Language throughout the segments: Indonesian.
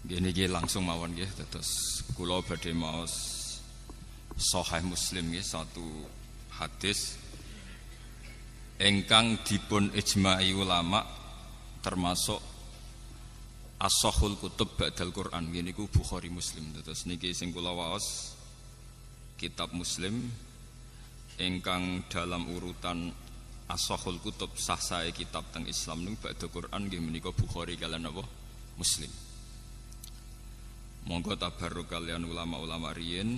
Gini langsung mawon nggih terus kula badhe maos Sahih Muslim nggih satu hadis ingkang dipun ijma'i ulama termasuk as-sahhul kutub ba'dal Quran nggih niku Bukhari Muslim terus niki sing kula waos kitab Muslim ingkang dalam urutan as-sahhul kutub sah sae kitab teng Islam niku ba'dal Quran nggih menika Bukhari kaliyan apa Muslim. Monggo tabarruk kalian ulama-ulama riyin.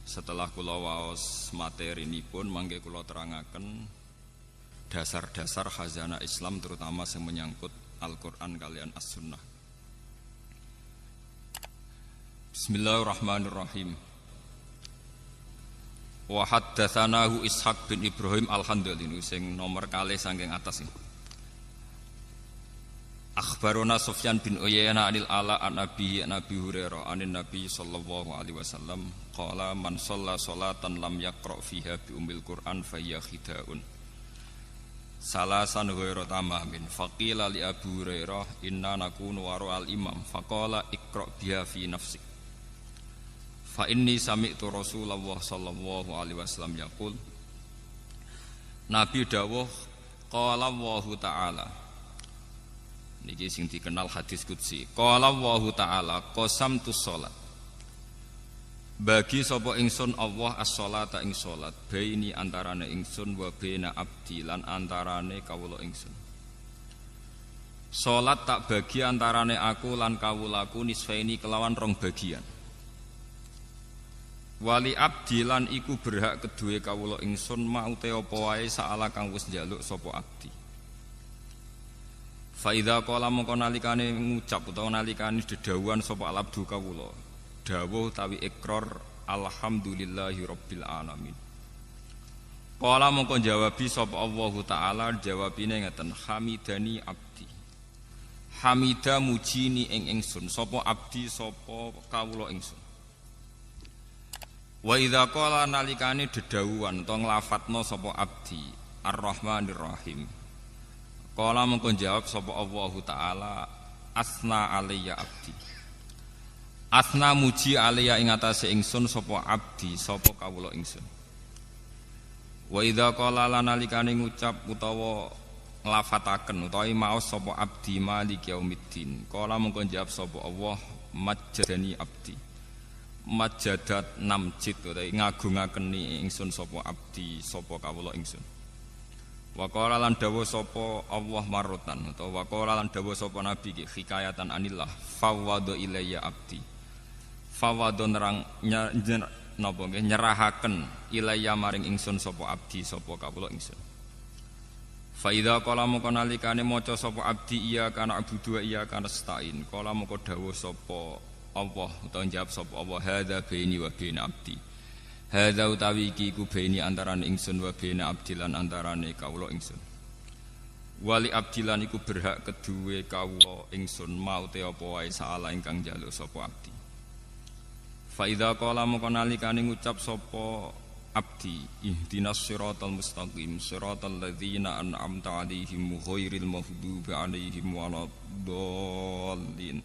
Setelah kula waos materinipun mangke kula terangaken dasar-dasar khazanah Islam terutama yang menyangkut Al-Qur'an kalian As-Sunnah. Bismillahirrahmanirrahim. Wa haddatsanahu Ishaq bin Ibrahim Al-Handali sing nomor kalih saking atas iki. Akhbarona Sufyan bin Uyainah anil Ala an Abi Hurairah anin Nabi sallallahu alaihi wasallam qala man shalla sholatan lam yaqra fiha bi ummil Qur'an fa hiya khidaun salasan ghairu tamamin faqila li Abu Hurairah inna nakunu wara al imam faqala iqra biha fi nafsik fa inni sami'tu Rasulullah sallallahu alaihi wasallam yaqul Nabi dawuh qala Allahu ta'ala niki sing dikenal hadis qudsi. Qala Allahu ta'ala qasamtus shalat. Bagi sapa ingsun Allah as-shalata ing salat baini antarane ingsun wa baina abdi lan antarane kawula ingsun. Salat tak bagi antarane aku lan kawulaku nisfaini kelawan rong bagian. Wali abdi lan iku berhak kedue kawula ingsun maute apa wae saala kang wis njaluk sapa abdi. Fa idza qala mongko nalikane ngucap utawa nalikane dedawuhan sapa alabdu kawula dawuh tawi ikrar alhamdulillahi rabbil alamin. Qala mongko jawabi sapa Allah taala jawabine ngeten hamidani abdi. Hamida mujini ing ingsun sapa abdi sapa kawula ingsun. Wa idza qala nalikane dedawuhan utawa nglafatna sapa abdi Ar-Rahmanir Rahim. Kala mengko jawab sapa Allah taala asna alayya abdi. Asna muji alayya ing atase ingsun sapa abdi sapa kawula ingsun. Wa idza qala lanalikane ngucap utawa nglafataken utawa maos sapa abdi maliki yaumiddin. Kala mengko jawab sapa Allah majjadani abdi. Majjadat namjid utawa ngagungaken ingsun sapa abdi sapa kawula ingsun. Wa qala lan dawuh sapa Allah marrotan utawa wa qala lan dawuh sapa nabi ki hikayatan anillah fawwadu ilayya abdi fawwadu nerang napa nggih nyerahaken ilayya maring ingsun sapa abdi sapa kawula ingsun fa idza qala moko nalikane maca sapa abdi iya kana abudu wa iya kana stain qala moko dawuh sapa Allah utawa jawab sapa Allah hadza baini wa baina abdi. Hadza utawi iki ku baini antarane ingsun wa baina abdilan antarane kawula ingsun. Wali abdilan iku berhak keduwe kawula ingsun maute apa wae saala ingkang njaluk sapa abdi. Fa idza qala moko nalikane ngucap sapa abdi ihdinas siratal mustaqim siratal ladzina an'amta 'alaihim ghairil maghdubi 'alaihim waladdallin.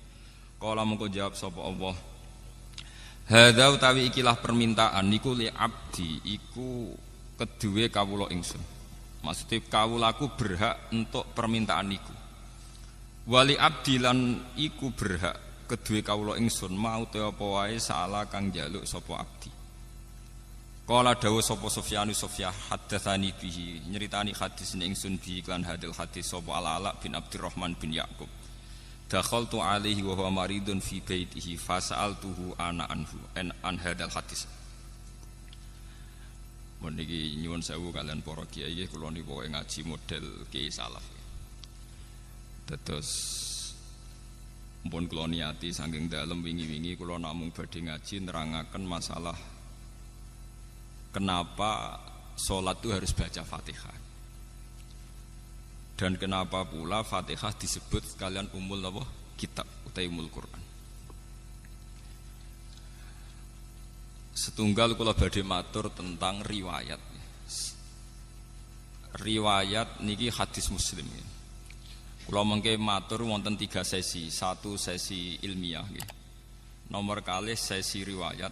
Qala moko jawab sapa Allah hadza utawi ikilah permintaan niku li abdi iku keduwe kawula ingsun. Maksudnya kawulaku berhak untuk permintaan niku. Wali abdi lan iku berhak keduwe kawula ingsun maute apa wae saala kang njaluk sapa abdi. Qala dawuh sapa Sufyan haddatsani bihi nyeritani hadis ingsun bi iklan hadil hadis sapa Al-Ala bin Abdurrahman bin Yaqub. Dakhaltu alaihi wa huwa maridun fi baitihi fa sa'altuhu ana anhu an hadal hadis. Meniki nyuwun sewu kalian para kiai nggih kula niku ngaji model kiai salaf. Dados mumpun kula niati saking dalem wingi-wingi kula namung badhe ngaji nerangaken masalah kenapa salat itu harus baca Fatihah. Dan kenapa pula Fatihah disebut sekalian umul apa? Kitab utawi umul Quran. Setunggal kula badhe matur tentang riwayat. Riwayat niki hadis Muslim. Kula mengke matur wonten 3 sesi. 1 sesi ilmiah nggih. Nomor kalih sesi riwayat.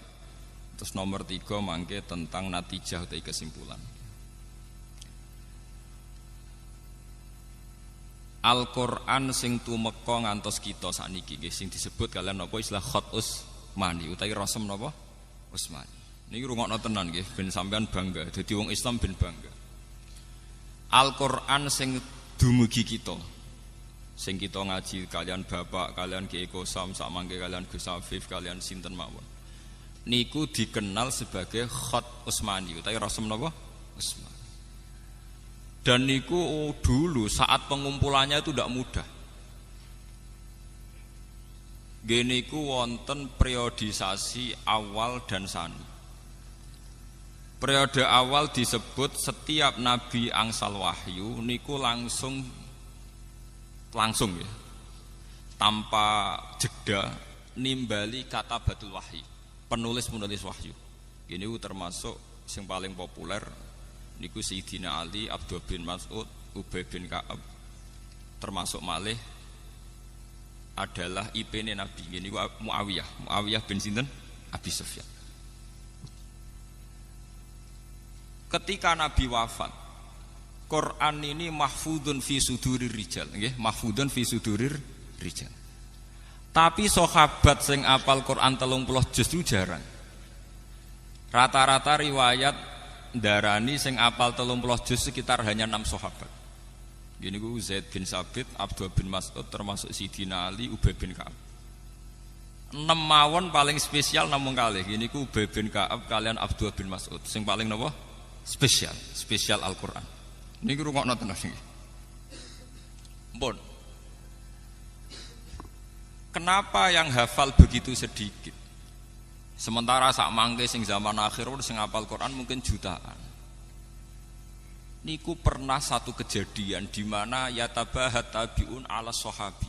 Terus nomor 3 mangke tentang natijah utawi kesimpulan. Al-Qur'an sing tumeka ngantos kita sakniki nggih sing disebut kalian napa istilah khat Utsmani utawi rasem napa Utsmani. Niki rungokno tenan nggih ben sampean bangga. Dadi wong Islam ben bangga. Al-Qur'an sing dumugi kita. Sing kita ngaji kalian bapak, kalian Ki Eko Sam, sak mangke kalian Gus Afif, kalian sinten mawon. Niku dikenal sebagai khat Utsmani utawi rasem napa? Utsmani. Dan niku dulu saat pengumpulannya itu tidak mudah. Geniku wonten periodisasi awal dan sani. Periode awal disebut setiap nabi angsal wahyu niku langsung ya, tanpa jeda nimbali kata batul wahyi, penulis wahyu. Ini termasuk yang paling populer niku Sayyidina Ali, Abdullah bin Mas'ud, Ubay bin Ka'ab, termasuk malih adalah IP-ne Nabi. Ini Muawiyah bin sinten? Abi Sufyan. Ketika Nabi wafat, Quran ini mahfudun fi sudurir rijal, nggih, mahfudun fi sudurir rijal. Tapi sahabat sing apal Quran 30 juz itu jarang. Rata-rata riwayat darani sing apal 30 juz sekitar hanya 6 sahabat. Gini ku Zaid bin Sabit, Abdullah bin Mas'ud, termasuk Sayyidina Ali, Ubay bin Ka'ab. 6 mawon paling spesial namung kalih. Gini ku Ubay bin Ka'ab kalian Abdullah bin Mas'ud. Sing paling napa? Spesial Al-Qur'an. Niki rungokno tenan iki. Mpun. Kenapa yang hafal begitu sedikit? Sementara sak mangke sing zaman akhir sing hafal Quran mungkin jutaan. Niku pernah satu kejadian di mana yatabahat tabiun ala sahabi.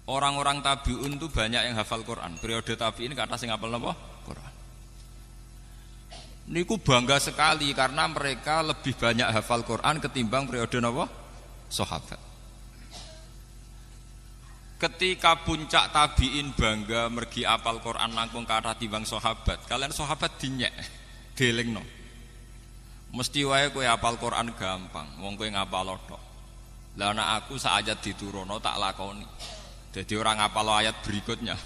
Orang-orang tabiun itu banyak yang hafal Quran. Periode tabiin kata sing hafal napa? Quran. Niku bangga sekali karena mereka lebih banyak hafal Quran ketimbang periode napa? Sahabat. Ketika puncak tabiin bangga mergi hafal Quran langkung kathah timbang sahabat, kalian sahabat dinyek, delingno. Mesti wae kowe hafal Quran gampang, wong kowe ngapal tok. Lah nek aku sak ayat diturono tak lakoni. Jadi orang ngapal ayat berikutnya.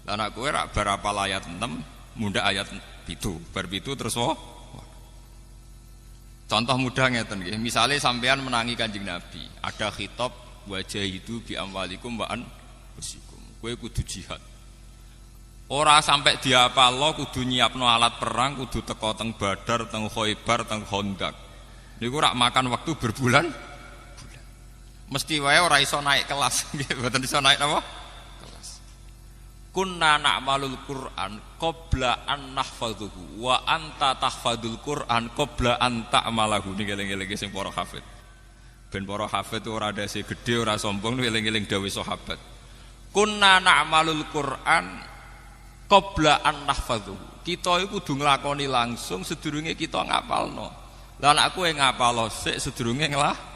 Lah nek kowe rak bar hafal ayat 6, mundhak ayat 7, bar 7 terus contoh mudah ngeten nggih. Misale sampean menangi Kanjeng Nabi, ada khitab wajah itu bi amwalikum wa anfusikum. Kowe kudu jihad. Ora sampai diapalo kudu nyiapno alat perang, kudu teko teng Badar, teng Khaibar, teng Khandaq. Niku rak makan waktu berbulan. Mesti wae ora iso naik kelas nggih, mboten iso naik napa? Kunna na'malul Qur'an qabla an nahfadhuhu wa anta tahfadul Qur'an qabla an ta'malahu. Niki eling-eling sing para hafid. Ben para hafid ora dase gedhe ora sombong eling-eling dawuh sahabat. Kunna na'malul Qur'an qabla an nahfadhuhu. Kita iku kudu nglakoni langsung sedurunge kita ngapalno. Lah nek kowe ngapalo sik sedurunge nglakoni.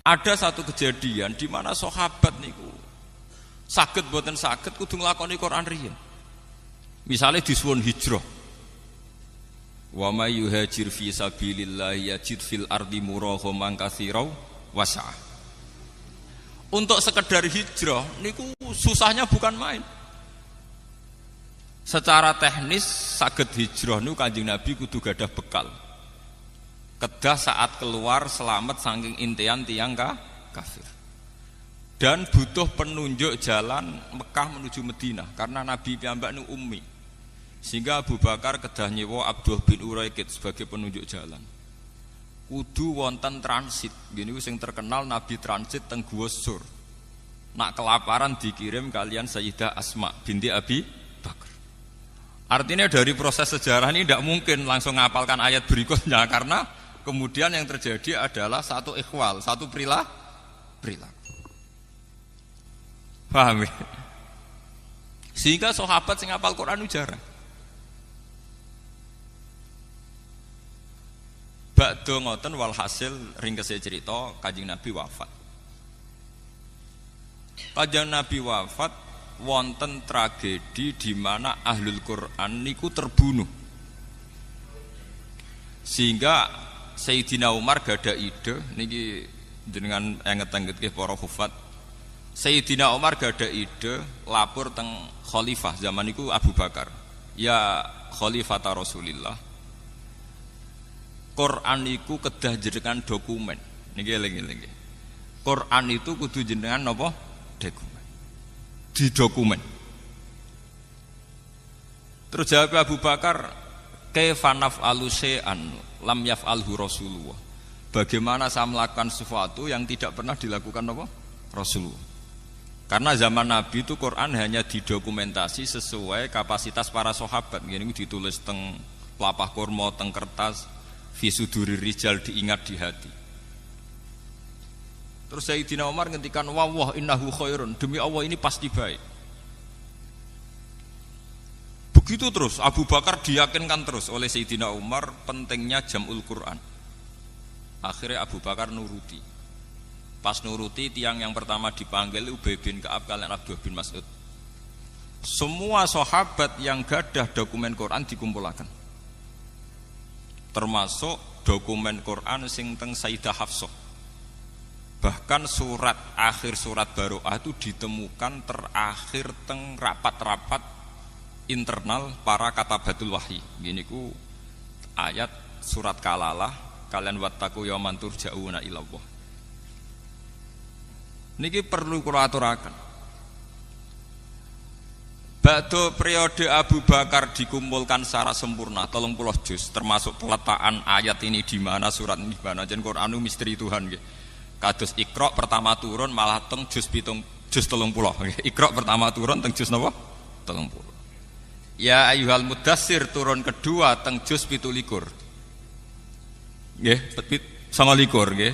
Ada satu kejadian di mana sahabat niku saged boten saged kudu nglakoni Quran riyen. Misale disuwun hijrah. Wa may yuhajir fi sabilillah yajid fil ardi muraghaman katsira wasa'ah. Untuk sekedar hijrah niku susahnya bukan main. Secara teknis saged hijrah niku Kanjeng Nabi kudu gadah bekal. Kedah saat keluar selamat saking intian tiang kafir. Dan butuh penunjuk jalan Mekah menuju Madinah karena Nabi piyambak nu ummi. Sehingga Abu Bakar kedah nyewa Abdullah bin Uraikid sebagai penunjuk jalan. Kudu wonten transit. Gini sing terkenal Nabi transit teng Gua Sur. Nak kelaparan dikirim kalian Sayyidah Asma binti Abi Bakar. Artinya dari proses sejarah ini tidak mungkin langsung ngapalkan ayat berikutnya karena kemudian yang terjadi adalah satu ikhwal, satu perilaku. Paham ya? Sehingga sahabat sing hafal Quran itu jarang. Ba'da ngoten walhasil ringkese cerita Kanjeng Nabi wafat. Kanjeng Nabi wafat wonten tragedi di mana ahlul Quran niku terbunuh. Sehingga Sayyidina Umar gada ide niki jenengan enget-enget nggih para hufat. Sayyidina Umar gada ide lapor teng khalifah zaman niku Abu Bakar. Ya khalifata Rasulillah. Quran niku kedah jenengan dokumen. Niki eling-eling. Quran itu kudu jenengan napa? Dokumen. Di dokumen. Terus jawab Abu Bakar, kaifa naf'alu syai'an lam yaf'alhu Rasulullah. Bagaimana saya melakukan sesuatu yang tidak pernah dilakukan apa? Rasulullah. Karena zaman Nabi itu Quran hanya didokumentasi sesuai kapasitas para sahabat. Ini ditulis teng pelapah kurma, teng kertas, fi suduri rijal, diingat di hati. Terus Sayyidina Umar ngendikan wawah innahu khairun, demi Allah ini pasti baik. Begitu terus Abu Bakar diyakinkan terus oleh Sayyidina Umar pentingnya jam'ul Quran. Akhirnya Abu Bakar nuruti. Pas nuruti, tiang yang pertama dipanggil Ubay bin Ka'ab kalian Abdullah bin Mas'ud. Semua sahabat yang gadah dokumen Quran dikumpulkan. Termasuk dokumen Quran sing teng Sayyidah Hafsah. Bahkan akhir surat Baroah itu ditemukan terakhir teng rapat-rapat internal para katabatul wahyi. Gini ku ayat surat Kalalah, kalian wattaqu yauman turja'una ilallah. Niki perlu kula aturaken. Ba'da periode Abu Bakar dikumpulkan secara sempurna 30 juz termasuk peletakan ayat ini di mana surat ini di mana jen Quran misteri Tuhan nggih. Kados Iqra pertama turun malah teng juz 30 nggih. Iqra pertama turun teng juz napa? 30. Ya ayyuhal mudassir turun kedua teng juz 17. Nggih, 29 nggih.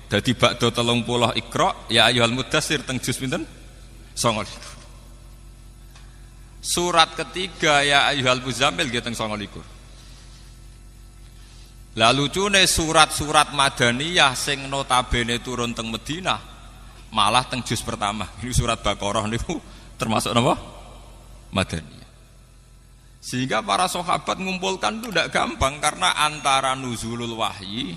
Dadi ba'da 30 Iqra ya ayyuhal mudassir teng juz pinten? 29. Surat ketiga ya ayyuhal muzammil nggih teng 29. Lah lucune surat-surat Madaniyah sing notabene turun teng Madinah malah teng juz pertama. Ini surat Baqarah niku termasuk napa? Madaniyah. Sehingga para sahabat ngumpulkan itu tidak gampang karena antara nuzulul wahyi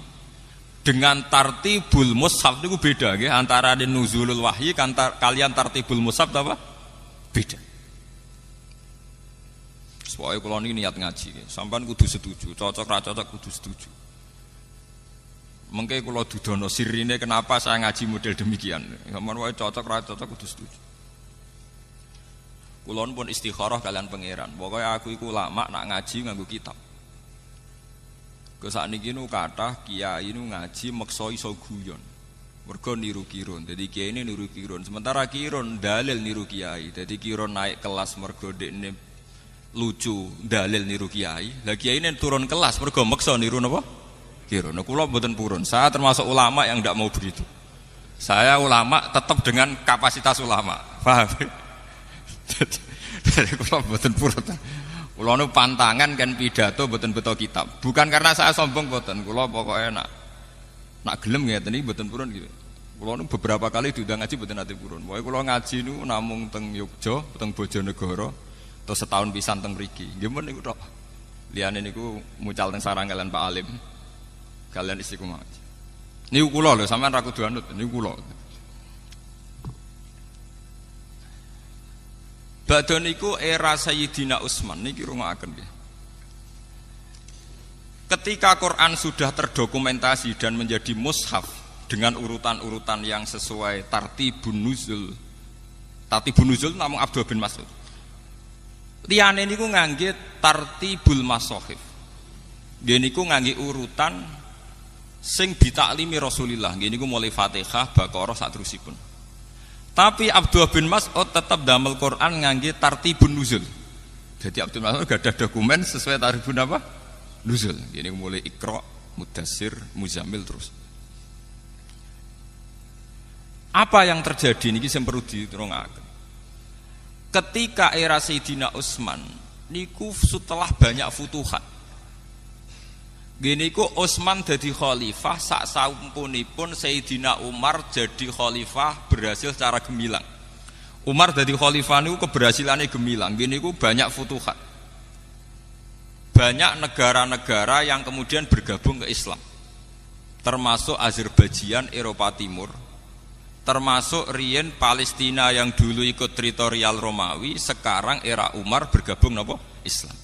dengan tartibul mushaf itu beda nggih. Antara nuzulul wahyi kalian tartibul mushaf apa? Beda. Soalnya kalau ini niat ngaji, sampean kudu setuju, cocok ra cocok kudu setuju. Mengke kalau dudono sirine kenapa saya ngaji model demikian. Sampean wae cocok ra cocok kudu setuju. Kulon pun istikharah kalian pangeran. Pokoknya aku iku ulama nak ngaji nganggo kitab. Ke sakniki nu kathah kiai nu ngaji meksa iso guyon. Mergo niru kirun. Dadi kiai ini niru kirun. Sementara kirun dalil niru kiai. Dadi kirun naik kelas mergo dekne lucu dalil niru kiai. Lah kiai ini turun kelas mergo meksa niru napa? Kirun. Kula mboten purun. Saya termasuk ulama yang tidak mau begitu. Saya ulama tetap dengan kapasitas ulama. Paham? Dari kula mboten purun. Kula nu pantangan kan pidato mboten beto kitab. Bukan karena saya sombong mboten. Kula pokoke nak gelem ngeten iki mboten purun gitu. Kula nu beberapa kali diundang ngaji mboten ate purun. Pokoke kula ngaji nu namung teng Yogya, teng Bojonegoro, terus setahun pisan teng mriki. Nggih men niku tok. Liyane niku mucal teng sarang kalian Pak Alim. Kalian istiqomah. Niku kula lho, sampean ra kudu anut, niku kula. Badhe niku era Sayyidina Utsman niki rungokaken nggih. Ketika Quran sudah terdokumentasi dan menjadi mushaf dengan urutan-urutan yang sesuai tartibun nuzul. Tartibun nuzul namung Abdullah bin Mas'ud. Liyane niku ngangge tartibul masahif. Nggih niku ngangge urutan sing ditaklimi Rasulullah. Nggih niku mulai Fatihah, Baqarah saterusipun. Tapi Abdullah bin Mas'ud tetap damel Quran ngangge tartibun nuzul. Jadi Abdullah bin Mas'ud gak ada dokumen sesuai tartibun apa? Nuzul. Ini mulai Iqra, Mudassir, Muzammil terus. Apa yang terjadi niki sing perlu diterungaken. Ketika era Sayyidina Utsman niku setelah banyak futuhat. Gini ku Utsman jadi khalifah sak sampunipun Sayyidina Umar jadi khalifah berhasil secara gemilang. Umar jadi khalifah niku keberhasilannya gemilang. Gini ku banyak futuhat. Banyak negara-negara yang kemudian bergabung ke Islam. Termasuk Azerbaijan, Eropa Timur. Termasuk riyen Palestina yang dulu ikut teritorial Romawi, sekarang era Umar bergabung napa? Islam.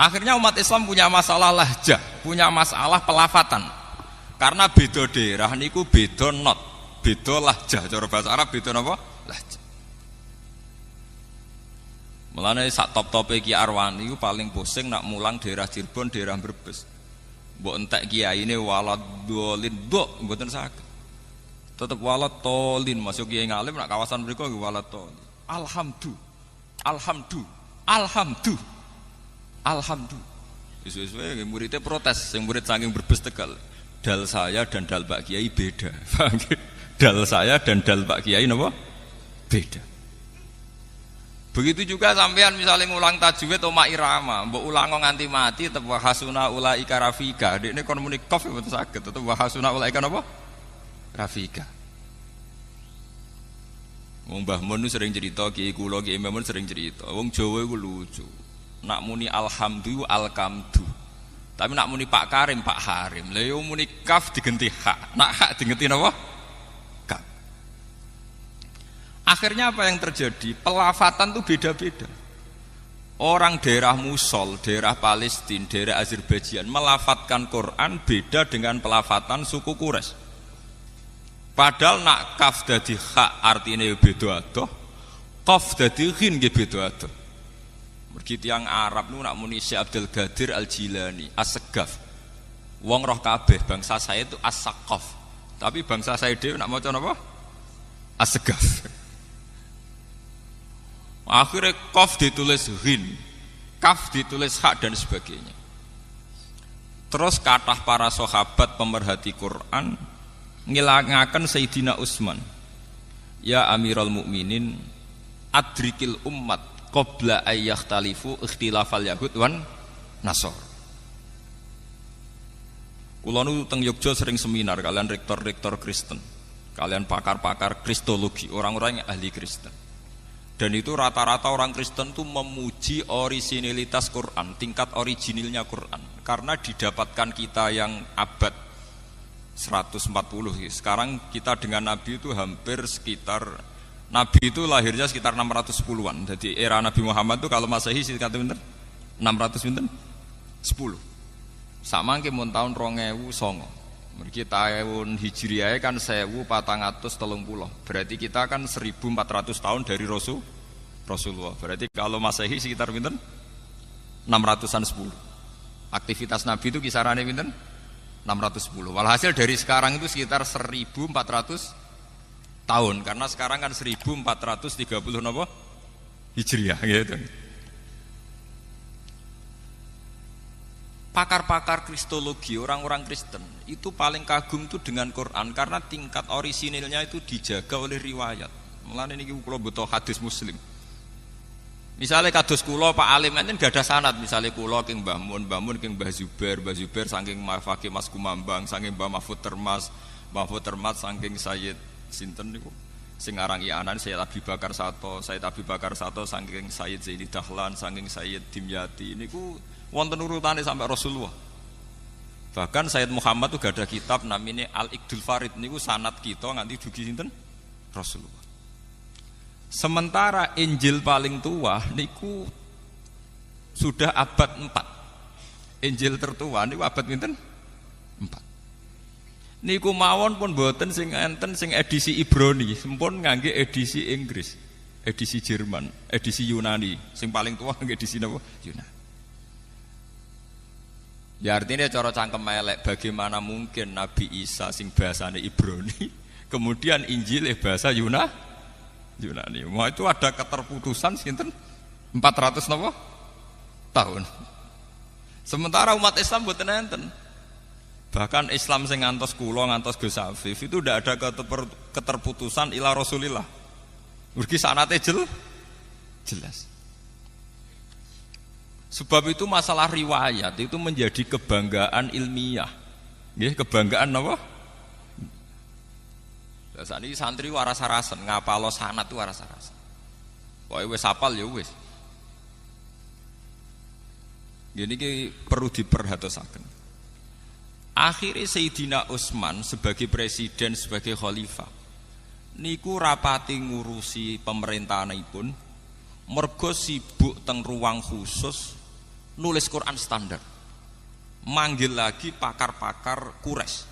Akhirnya umat Islam punya masalah lahjah, punya masalah pelafatan. Karena beda daerah niku beda not, beda lahjah. Cara bahasa Arab beda napa? Lahjah. Mulane sak top-tope Ki Arwani iku paling pusing nak mulang daerah Cirebon, daerah Brebes. Mbok entek kiyaine waladolin, mbok mboten saged. Tetep waladolin, masuk kiai ngalim nak kawasan mriku waladolin. Alhamdulillah. Sesuai muridnya protes, yang murid saking Brebes Tegal. Dal saya dan dal Pak Kiai beda. Dal saya dan dal Pak Kiai napa? Beda. Begitu juga sampean misalnya ngulang tajwid oma irama, mbok ulang nganti mati tetep wahasuna ulaika rafika. Dekne kon muni qaf mboten saged, tetep wahasuna ulaika napa? Rafika. Wong Mbah Mun sering cerita, Kiai kula Kiai Mun sering cerita. Wong Jawa iku lucu. Nak muni alhamdu alkamdu. Tapi nak muni Pak Karim Pak Harim. Lah yo muni kaf digenti hak. Nak hak digenti napa? Kaf. Akhirnya apa yang terjadi? Pelafatan tuh beda-beda. Orang daerah Musol, daerah Palestina, daerah Azerbaijan melafatkan Quran beda dengan pelafatan suku Quraisy. Padahal nak kaf dadi hak artinya beda adoh, qaf dadi ghin nggih beda adoh. Mergi tiyang Arab nu nak muni Syekh Abdul Qadir Al-Jilani, As-Segaf. Wong roh kabeh bangsa saya itu As-Saqaf. Tapi bangsa saya dhewe nak maca napa? As-Segaf. Akhirnya qaf ditulis ghin, kaf ditulis hak dan sebagainya. Terus kathah para sahabat pemerhati Quran ngilangaken Sayyidina Utsman. Ya Amirul Mukminin, adrikil ummat qabla ayyakhtalifu ikhtilafal yahud wan nasor. Kula nu teng Yogya sering seminar kalian rektor-rektor Kristen, kalian pakar-pakar kristologi, orang-orang yang ahli Kristen. Dan itu rata-rata orang Kristen itu memuji orisinilitas Quran, tingkat originilnya Quran, karena didapatkan kita yang abad 140. Sekarang kita dengan Nabi itu hampir sekitar, Nabi itu lahirnya sekitar 610-an. Jadi era Nabi Muhammad itu kalau Masehi sekitar pinten? 600 pinten? 10. Sama nggih mun tahun 2009. Mergi tahun Hijriah kan 1430. Berarti kita kan 1400 tahun dari Rasulullah. Berarti kalau Masehi sekitar pinten? 600-an 10. Aktivitas Nabi itu kisarannya pinten? 610. Walhasil dari sekarang itu sekitar 1400 tahun, karena sekarang kan 1430 napa? Hijriah gitu. Pakar-pakar kristologi, orang-orang Kristen itu paling kagum tuh dengan Quran karena tingkat orisinilnya itu dijaga oleh riwayat. Mulane niki kula butuh hadis Muslim. Misalnya kados kula Pak Alim enten gak ada sanad, misalnya kula king Mbah Mun king Mbah Zubair saking Fakih Mas Kumambang, saking Mbah Mahfud Termas saking Sayyid sinten niku sing aran Ianan Sayyid Abi Bakar Sato saking Sayyid Zaini Dahlan saking Sayyid Dimyati niku wonten urutane sampai Rasulullah. Bahkan Sayyid Muhammad tuh gak ada kitab namanya Al-Iqdul Farid niku sanad kita nganti dugi sinten? Rasulullah. Sementara Injil paling tua niku sudah abad 4. Injil tertua niku abad pinten? 4. Niku mawon pun boten sing enten sing edisi Ibrani, sempun ngangge edisi Inggris, edisi Jerman, edisi Yunani. Sing paling tua ngangge edisi napa? Yunani. Ya artinya cara cangkem elek, bagaimana mungkin Nabi Isa sing bahasane Ibrani, kemudian Injil bahasa Yunani. Wah itu ada keterputusan sinten 400 napa? Tahun. Sementara umat Islam boten enten. Bahkan Islam sing ngantos kula ngantos Gus Afif itu tidak ada keterputusan ila Rasulillah. Mergi sanate jelas. Sebab itu masalah riwayat itu menjadi kebanggaan ilmiah. Nggih, kebanggaan apa? Lah sakniki santri waras rasen ngapalo sanad itu waras rasen. Pokoke wis hafal ya wis. Gini ki perlu diperhatosaken. Akhirnya Sayyidina Utsman sebagai presiden, sebagai khalifah niku rapati ngurusi pemerintahanipun mergo sibuk teng ruang khusus nulis Quran standar. Manggil lagi pakar-pakar Quraisy.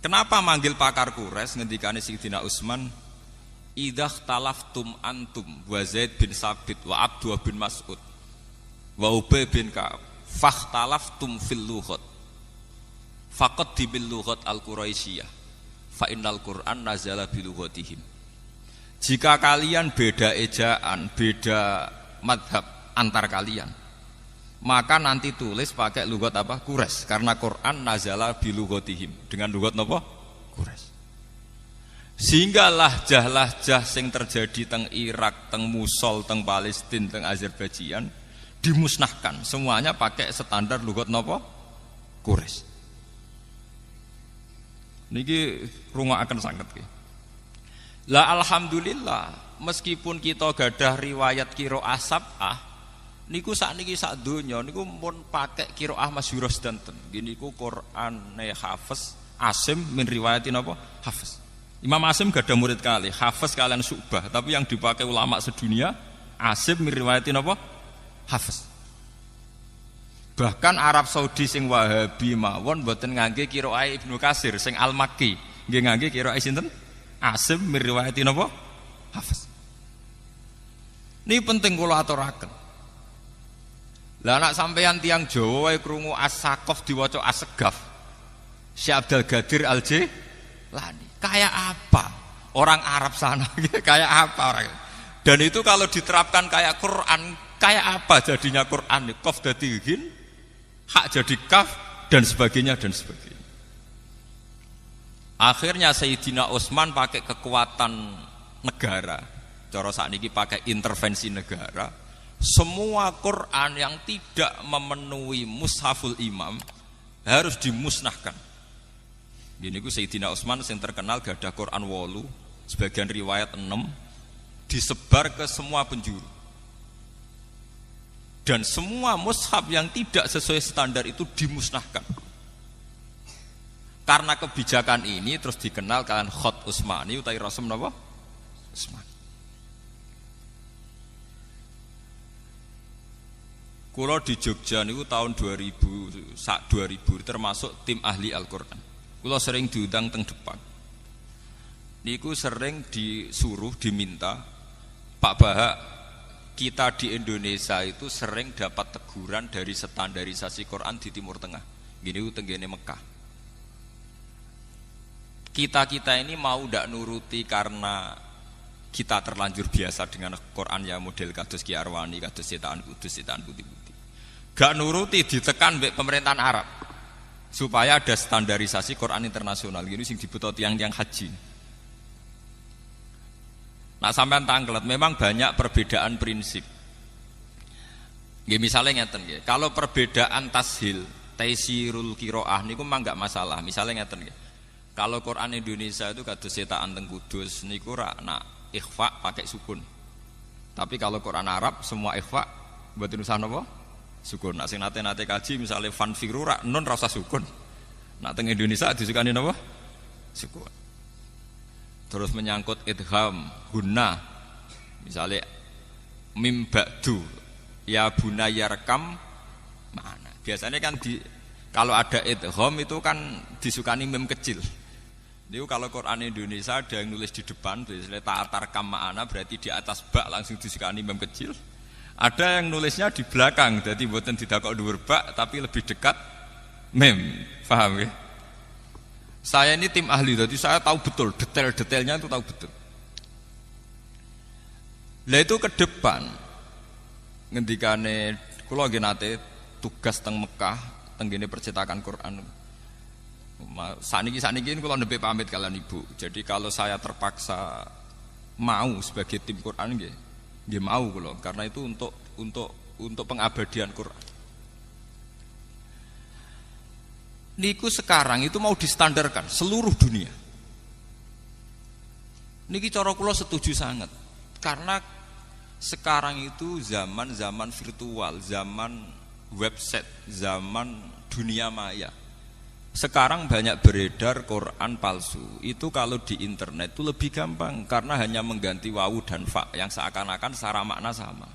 Kenapa manggil pakar Quraisy? Ngendikane Sayyidina Utsman, "Idza talaftum antum wa Zaid bin Sabit wa Abdullah bin Mas'ud wa Ubay bin Ka'ab fakhtalaftum fil lughat faqaddibil lughat al-Quraisyiyah fa innal Qur'an nazala bi lughatihim." Jika kalian beda ejaan, beda madhab antar kalian, maka nanti tulis pakai lughat apa? Quraisy, karena Quran nazala bi lughatihim, dengan lughat napa? Quraisy. Sehingga lahjah-lahjah sing terjadi teng Irak, teng Mosul, teng Palestina, teng Azerbaijan dimusnahkan, semuanya pakai standar lughat napa? Quraisy. Niki rungokaken sanget nggih. Lah alhamdulillah, meskipun kita gadah riwayat qiraah sab'ah, niku sakniki sak donya niku pun pakai qiraah masyhurah sedanten. Nggih niku Qur'ane Hafiz Asim min riwayatin apa? Hafiz. Imam Asim gadah murid kali, Hafiz kalian Syu'bah, tapi yang dipakai ulama sedunia Asim min riwayatin apa? Hafiz. Bahkan Arab Saudi sing Wahabi mawon mboten ngangge qiraah Ibnu Katsir sing Al-Makki, nggih ngangge qiraah sinten? Asim min riwayatin apa? Hafiz. Ini penting kula aturaken. Lah anak sampeyan tiang Jawa wae krungu As-Saqaf diwaca As-Segaf. Syekh Abdul Qadir Al-Jilani. Kayak apa? Orang Arab sana kayak apa orang? Dan itu kalau diterapkan kayak Quran, kayak apa jadinya Quran? Qaf dadi ghin, hak jadi kaf dan sebagainya dan sebagainya. Akhirnya Sayyidina Utsman pakai kekuatan negara, cara sakniki pakai intervensi negara. Semua Quran yang tidak memenuhi mushaful imam harus dimusnahkan. Gini ku Sayyidina Utsman yang terkenal gadah Quran 8, sebagian riwayat 6, disebar ke semua penjuru. Dan semua mushaf yang tidak sesuai standar itu dimusnahkan. Karena kebijakan ini terus dikenal kalian Khat Utsmani utawi rasem napa? Utsmani. Kula di Jogja niku tahun 2000 termasuk tim ahli Al-Qur'an. Kula sering diundang teng depan. Niku sering disuruh diminta, Pak Bahak, kita di Indonesia itu sering dapat teguran dari standarisasi Quran di Timur Tengah. Gini tenggene Mekah. Kita ini mau ndak nuruti karena kita terlanjur biasa dengan Quran ya model kados Ki Arwani, kados Cetakan Kudus, Cetakan Putih-Putih. Gak nuruti ditekan mbek pemerintahan Arab supaya ada standarisasi Quran internasional. Gini sing dibutuh tiang-tiang haji. Nah sampean tanglet memang banyak perbedaan prinsip. Nggih misalnya ngeten nggih. Kalau perbedaan tashil, taisirul qiraah niku mah enggak masalah. Misalnya ngeten nggih. Kalau Quran Indonesia itu kados Cetakan teng Kudus niku ra nak ikhfa pakai sukun. Tapi kalau Quran Arab semua ikhfa mboten usah napa? Sukun. Nek sing nate kaji misalnya fanfiru ra nun ra usah sukun. Nek teng Indonesia disukani napa? Sukun. Terus menyangkut idgham, gunna. Misalnya mim ba'du ya bunayya rekam mana. Biasanya kan kalau ada idgham itu kan disukani mim kecil. Itu kalau Quran Indonesia ada yang nulis di depan, misalnya ta'atar kam ma'ana berarti di atas bak langsung disukani mim kecil. Ada yang nulisnya di belakang, jadi buatan didakok dhuwur bak tapi lebih dekat mim. Paham ya? Saya ini tim ahli, jadi saya tahu betul detail-detailnya itu tahu betul. Lah itu ke depan ngendikane kula nggih nate tugas teng Mekah, teng ngene percetakan Quran. Saniki kula nembe pamit kalian Ibu. Jadi kalau saya terpaksa mau sebagai tim Quran nggih mau kula, karena itu untuk untuk pengabadian Quran. Niku sekarang itu mau distandarkan seluruh dunia. Niki cara kula setuju sangat. Karena sekarang itu zaman virtual, zaman website, zaman dunia maya. Sekarang banyak beredar Quran palsu. Itu kalau di internet itu lebih gampang karena hanya mengganti wawu dan fa yang seakan-akan secara makna sama.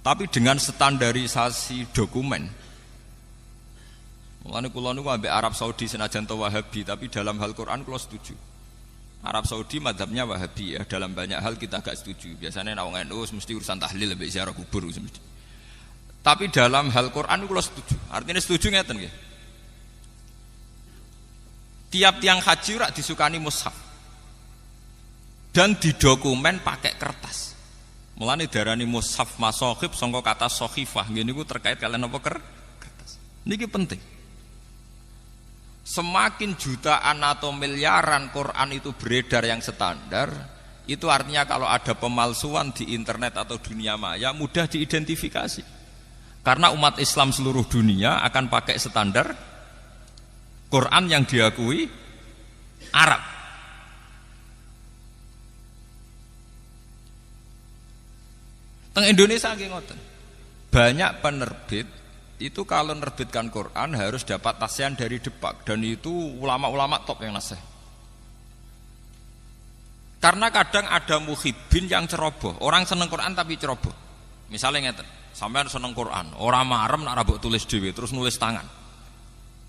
Tapi dengan standarisasi dokumen, mulane kula niku ambek Arab Saudi senajan to Wahabi, tapi dalam hal Quran kula setuju. Arab Saudi madzhabnya Wahabi ya, dalam banyak hal kita agak setuju. Biasanya nek wong NU mesti urusan tahlil ambek ziarah kubur mesti. Tapi dalam hal Quran kula setuju. Artinya setuju ngeten nggih. Tiap tiang haji rak disukani mushaf dan didokumen pakai kertas. Mulane darani mushaf masohib sangka kata sohifah. Nggih niku terkait kalian apa kertas. Niki penting. Semakin jutaan atau miliaran Quran itu beredar yang standar, itu artinya kalau ada pemalsuan di internet atau dunia maya mudah diidentifikasi. Karena umat Islam seluruh dunia akan pakai standar Quran yang diakui Arab. Teng Indonesia nggih ngoten. Banyak penerbit itu kalau menerbitkan Quran harus dapat tasyan dari Depak, dan itu ulama-ulama top yang nasih. Karena kadang ada muhibbin yang ceroboh, orang seneng Quran tapi ceroboh. Misalnya ngeten, sampean seneng Quran, orang marem nak rabuk tulis dhewe terus nulis tangan.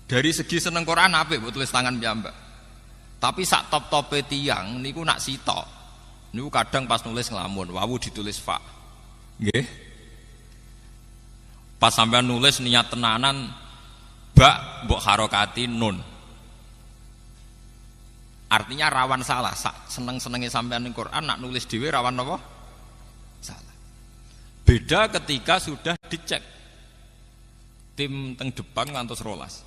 Dari segi seneng Quran apik mbok tulis tangan piyambak. Tapi sak top-tope tiyang niku nak sitok. Niku kadang pas nulis nglamun, wawu ditulis fa. Nggih. Pas sampean nulis niat tenanan bak mbok harokati nun. Artinya rawan salah. Sak seneng-senenge sampean ning Quran nak nulis dhewe rawan apa? Salah. Beda ketika sudah dicek. Tim teng Depan ngantos rolas.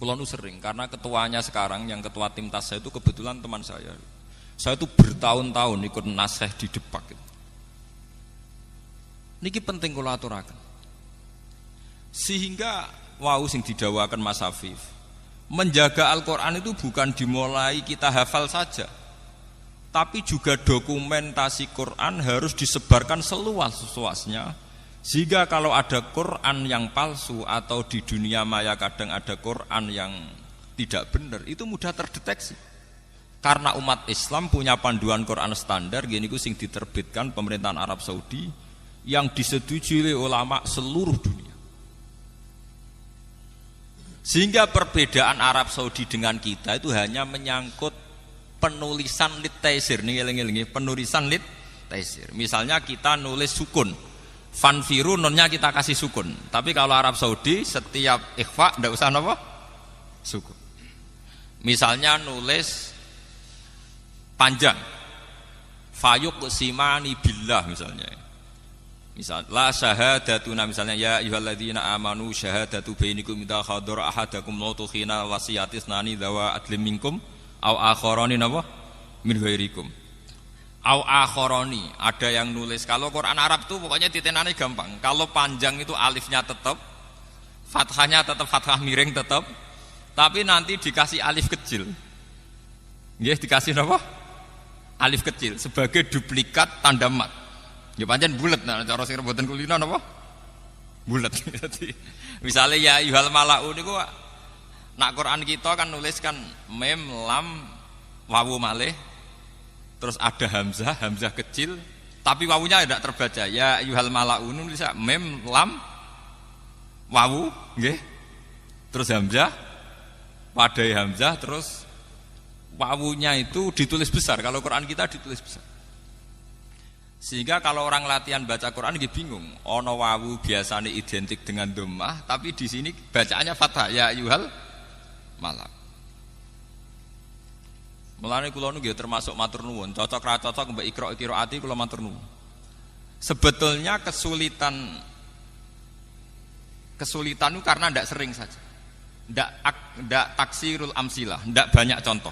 Kulo nu sering karena ketuanya sekarang yang ketua tim tas saya itu kebetulan teman saya. Saya itu bertahun-tahun ikut nasih di Depak gitu. Niki penting kula aturaken. Sehingga wau sing didhawaken Mas Hafif, menjaga Al-Qur'an itu bukan dimulai kita hafal saja. Tapi juga dokumentasi Quran harus disebarkan seluas-luasnya. Sehingga kalau ada Quran yang palsu atau di dunia maya kadang ada Quran yang tidak benar, itu mudah terdeteksi. Karena umat Islam punya panduan Quran standar, gini ku sing diterbitkan pemerintahan Arab Saudi yang disetujui oleh ulama seluruh dunia. Sehingga perbedaan Arab Saudi dengan kita itu hanya menyangkut penulisan lit taisir nih, penulisan lit taisir. Misalnya kita nulis sukun. Fanfiru nonnya kita kasih sukun. Tapi kalau Arab Saudi setiap ikhfa ndak usah apa? Sukun. Misalnya nulis panjang. Fayuq simani billah misalnya. Misal la syahadatuna misalnya ya ayyuhalladzina amanu syahadatu bainakum idza hadara ahadakum mautu khina wasiyatis nani dawa adlim minkum au akharani napa min ghairikum. Au akhoroni, ada yang nulis. Kalau Quran Arab tuh pokoknya titenane gampang. Kalau panjang itu alifnya tetap, fathahnya tetap fathah miring tetap, tapi nanti dikasih alif kecil. Nggih, dikasih apa? Alif kecil sebagai duplikat tanda mat. Ya pancen bulet, nah cara sing rebutan kulino napa? Bulet. Misalnya ya ayyuhal malaun niku nak Quran kita kan nuliskan mem lam wawu malih. Terus ada hamzah, hamzah kecil, tapi wawunya tidak terbaca. Ya ayyuhal malaun bisa mem lam wawu, nggih. Terus hamzah, wadai hamzah, terus wawunya itu ditulis besar. Kalau Quran kita ditulis besar. Sehingga kalau orang latihan baca Quran dia bingung. Ono wawu biasanya identik dengan dhammah, tapi di sini bacaannya fathah. Ya ayyuhal malak. Mulane kula niku termasuk matur nuwun, cocok ra cocok mbek Iqra qiraati kula matur nuwun. Sebetulnya kesulitan itu karena ndak sering saja. Ndak taksirul amsilah, ndak banyak contoh.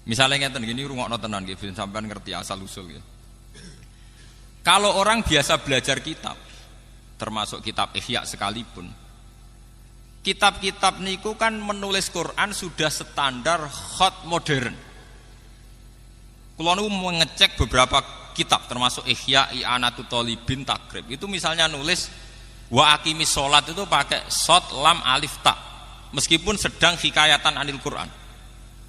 Misalnya ngeten gini rungokno tenan nggih sampean ngerti asal usul nggih. Kalau orang biasa belajar kitab, termasuk kitab Ihya sekalipun, kitab-kitab niku kan menulis Quran sudah standar hot modern. Kalau niku mengecek beberapa kitab termasuk Ihya, I'anatul Thalibin, Takrib. Itu misalnya nulis wa aqimis sholat itu pakai shot lam alif ta. Meskipun sedang hikayatan anil Quran.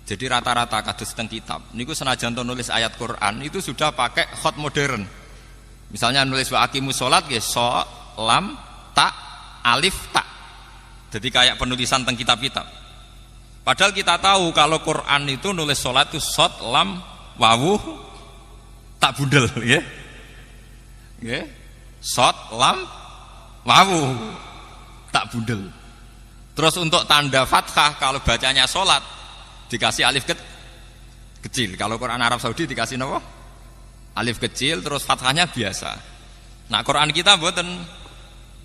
Jadi rata-rata kados teng kitab niku senajan to nulis ayat Quran itu sudah pakai hot modern. Misalnya nulis wa aqimus sholat nggih shot lam ta alif ta. Jadi kayak penulisan teng kitab-kitab. Padahal kita tahu kalau Quran itu nulis sholat itu shot lam wawu tak budel, ya. Ya. Shot lam wawu tak budel. Terus untuk tanda fathah kalau bacanya sholat dikasih alif kecil. Kalau Quran Arab Saudi dikasih apa? Alif kecil terus fathahnya biasa. Nah, Quran kita mboten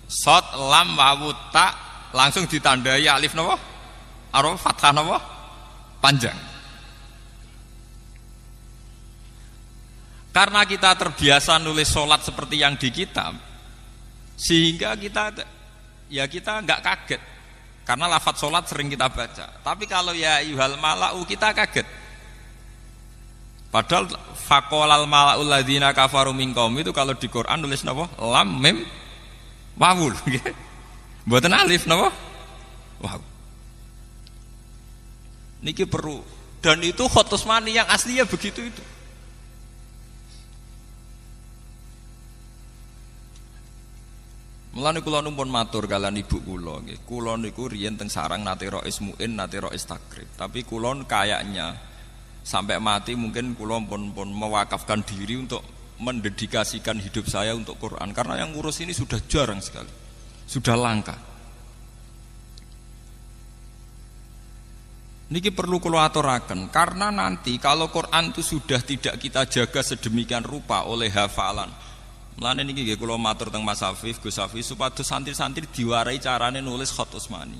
shot lam wawu tak langsung ditandai alif napa? Arab fathah napa? Panjang. Karena kita terbiasa nulis sholat seperti yang di kitab, sehingga kita nggak kaget. Karena lafadz sholat sering kita baca. Tapi kalau ya ayyuhal mala'u kita kaget. Padahal faqolal mala'ul ladzina kafaru min qaum itu kalau di Quran nulis napa? Lam mim wawul. Mboten alif napa? Wow. Niki perlu, dan itu khot Utsmani yang aslinya begitu itu. Mulane kula numpun matur kalian ibu kula nggih. Kula niku riyen teng sarang nate rois muin, nate rois takrib. Tapi kula kayaknya sampai mati mungkin kula pun mewakafkan diri untuk mendedikasikan hidup saya untuk Quran karena yang ngurus ini sudah jarang sekali. Sudah langka. Niki perlu kula aturaken karena nanti kalau Quran itu sudah tidak kita jaga sedemikian rupa oleh hafalan. Mulane niki nggih kula matur teng Mas Hafif, Gus Hafif supados santri-santri diwarai carane nulis khot Utsmani.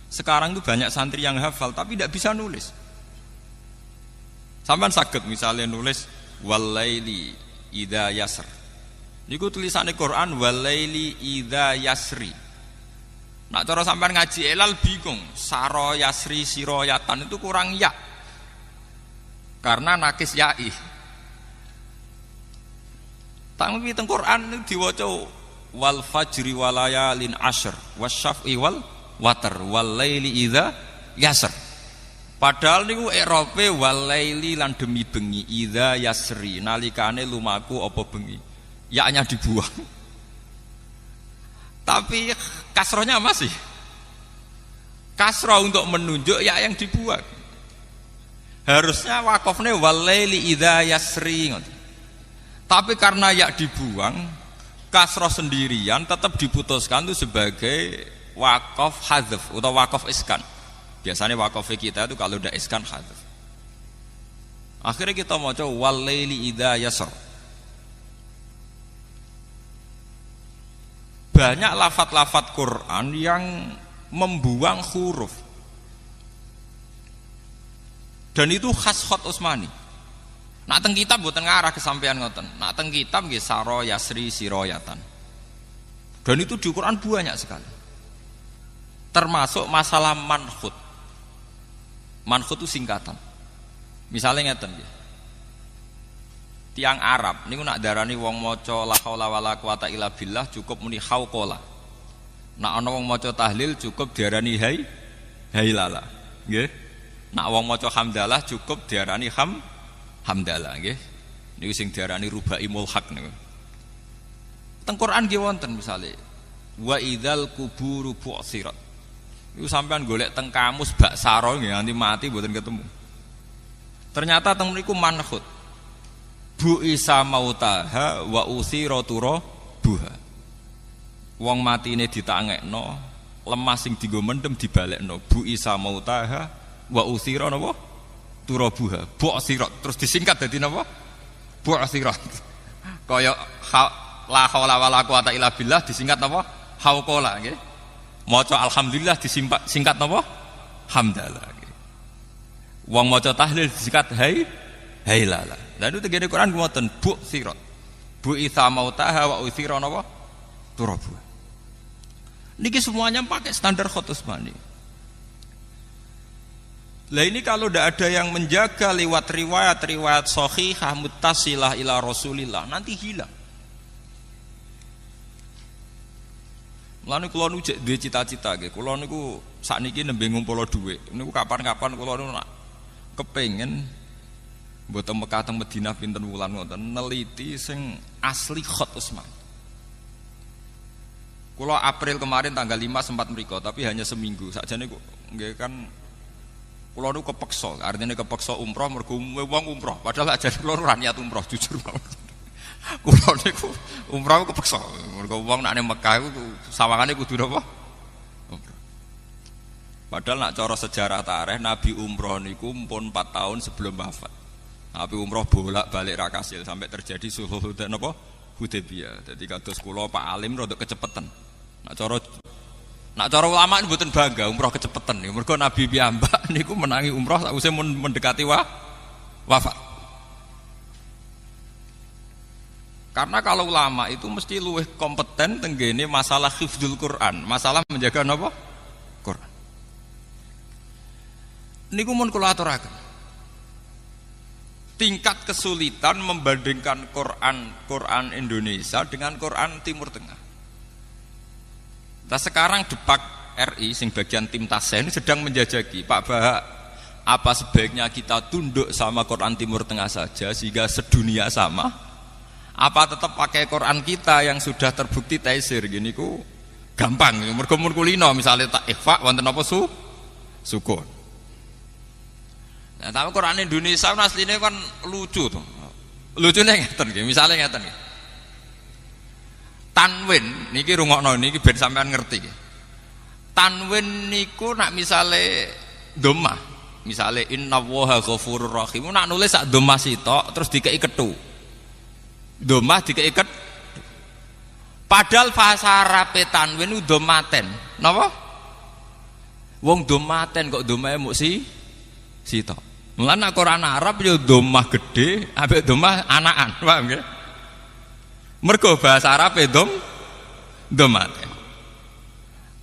Sekarang itu banyak santri yang hafal tapi tidak bisa nulis. Sampeyan saged misalnya nulis walaili idza yasr. Niku tulisane Quran walaili idza yasri. Nak cara sampean ngaji elal bingung, saro yasri siroyatan itu kurang ya. Karena nakis yai. Tapi teng Quran itu diwaca wal fajri walayalin ashr wasyaf'i wal watar wal laili idza yasr. Padahal niku i'rabe wal laili lan demi bengi idza yasri nalikane lumaku apa bengi. Ya-nya dibuang. Tapi kasrohnya masih. Kasroh untuk menunjuk ya yang dibuang. Harusnya wakofnya walaili idza yasri. Tapi karena ya dibuang, kasroh sendirian tetap diputuskan itu sebagai wakof hadzf atau wakof iskan. Biasanya wakof kita itu kalau udah iskan hadzf. Akhirnya kita mau coba walaili idza yasr. Banyak lafat-lafat Quran yang membuang huruf, dan itu khas khot Utsmani. Nak teng kitab mboten ngarah kesampean ngoten. Nak teng kitab nggih saro yasri siroyatan. Dan itu di Quran banyak sekali. Termasuk masalah manhut. Manhut itu singkatan. Misalnya ngeten nggih. Tiang Arab niku nak darani wong maca la haula wala quwata illa billah cukup muni hauqala. Nak ana wong maca tahlil cukup diarani hailala. Nggih. Nak wong maca hamdalah cukup diarani hamdalah nggih. Niku sing diarani rubai mulhaq niku. Teng Quran nggih wonten misale wa idzal kuburu bu'sirat. Niku sampean golek teng kamus bak saro nggih nganti mati mboten ketemu. Ternyata teng mriku manhut. Bu isa mautaha wa usiraturo buha. Wong matine ditangekno, lemah sing dienggo mendem dibalekno. Bu isa mautaha wa usira napa? Turabuha. Bu'sirat terus disingkat dadi napa? Bu'sirat. Kaya la haula wala quwata illa billah disingkat napa? Hauqala nggih. Maca alhamdulillah disingkat napa? Hamdalah nggih. Wong maca tahlil disingkat hailala. Dan itu tegene Quran ngoten bu'sirat. Bu'itsa mautaha wa uthira napa? Turabu. Niki semuanya pakai standar Khat Utsmani. Lah ini kalau tidak ada yang menjaga lewat riwayat-riwayat sahihah muttasilah ila Rasulillah nanti hilang. Mulane kula nu duwe cita-cita nggih. Kula niku sakniki nembe ngumpul dhuwit. Niku kapan-kapan kula nu nak kepengin mboten Mekah teng Madinah pinten wulan ngoten neliti sing asli Khat Utsmani. Kula April kemarin tanggal 5 sempat mriko tapi hanya seminggu. Sakjane kok nggih kan kula nu kepeksa, artinya kepeksa umroh mergo wong umroh. Padahal ajane kula ora niat umroh jujur mawon. Kula niku umroh kepeksa. Mergo wong nek ning Mekah iku sawangane kudu napa? Umroh. Padahal nak cara sejarah tarikh Nabi umroh niku pun 4 tahun sebelum wafat. Nabi umroh bolak-balik ra kasil sampai terjadi sulh Hudaybiyah. Dadi kados kula Pak Alim rada kecepetan. Nak cara ulama mboten bangga umroh kecepetan niku. Mergo Nabi piyambak niku menangi umroh sakwise mendekati wafat. Karena kalau ulama itu mesti luwih kompeten tenggene masalah hifdzul Quran, masalah menjaga napa? Quran. Niku mun kula aturaken. Tingkat kesulitan membandingkan Quran Indonesia dengan Quran Timur Tengah. Nah sekarang Depak RI sing bagian tim Tasya ini sedang menjajaki, Pak Bahak, apa sebaiknya kita tunduk sama Quran Timur Tengah saja sehingga sedunia sama? Apa tetap pakai Quran kita yang sudah terbukti taisir gini ku gampang mergo mun kulino misalnya tak ikhfa wonten apa sukun. Nah, tapi Quran Indonesia asline kan lucu tuh. Lucune ngeten nggih, misale ngeten nggih. Tanwin niki rungokno niki ben sampean ngerti nggih. Tanwin niku nak misale dhammah, misale innallaha ghafurur rahim nak nulis sak dhammah sitok terus dikeki kethu. Domah dikeiket. Padahal bahasa Arab tanwin itu domaten. Napa? Wong domaten kok domahe muk sitok. Mulane Quran Arab ya domah gede, ambek domah anakan, paham nggih? Mergo bahasa Arab domaten.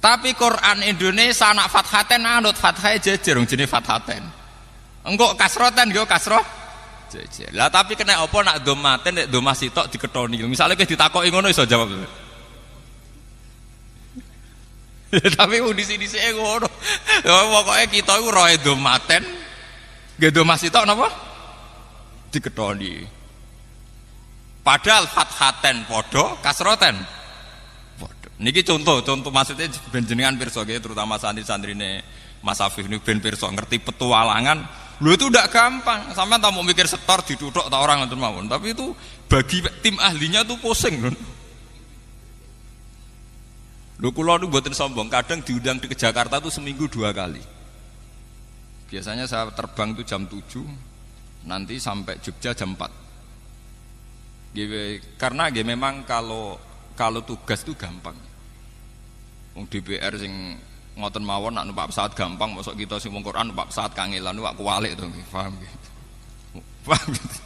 Tapi Quran Indonesia anak fathaten anut fathahe jejer wong jenenge fathaten. Engko kasroten yo kasroh jejer. Lah tapi kena apa nak domaten nek domah sitok diketoni. Misale kowe ditakoki ngono iso jawab. Tapi disi-disike ngono. Pokoke kita iku roe domaten nggih domah sitok napa? Diketoni. Padahal fathaten padha, kasroten padha. Niki contoh maksudnya ben jenengan pirsa nggih terutama santri-santrine Mas Afif niku ben pirsa ngerti petualangan. Lu itu tidak gampang, sampean tak mau mikir setor dituthuk tak orang ngoten mawon, tapi itu bagi tim ahlinya tuh pusing lho. Lho kula niku mboten sombong, kadang diundang ke Jakarta tuh seminggu 2 kali. Biasanya saya terbang tuh jam 7, nanti sampai Jogja jam 4. Karena memang kalau tugas itu gampang. Wong DPR sing ngoten mawon nak numpak pesawat gampang, mosok kita sing wong Quran numpak pesawat kangelan niku kuwalik to nggih, paham nggih. Paham gitu.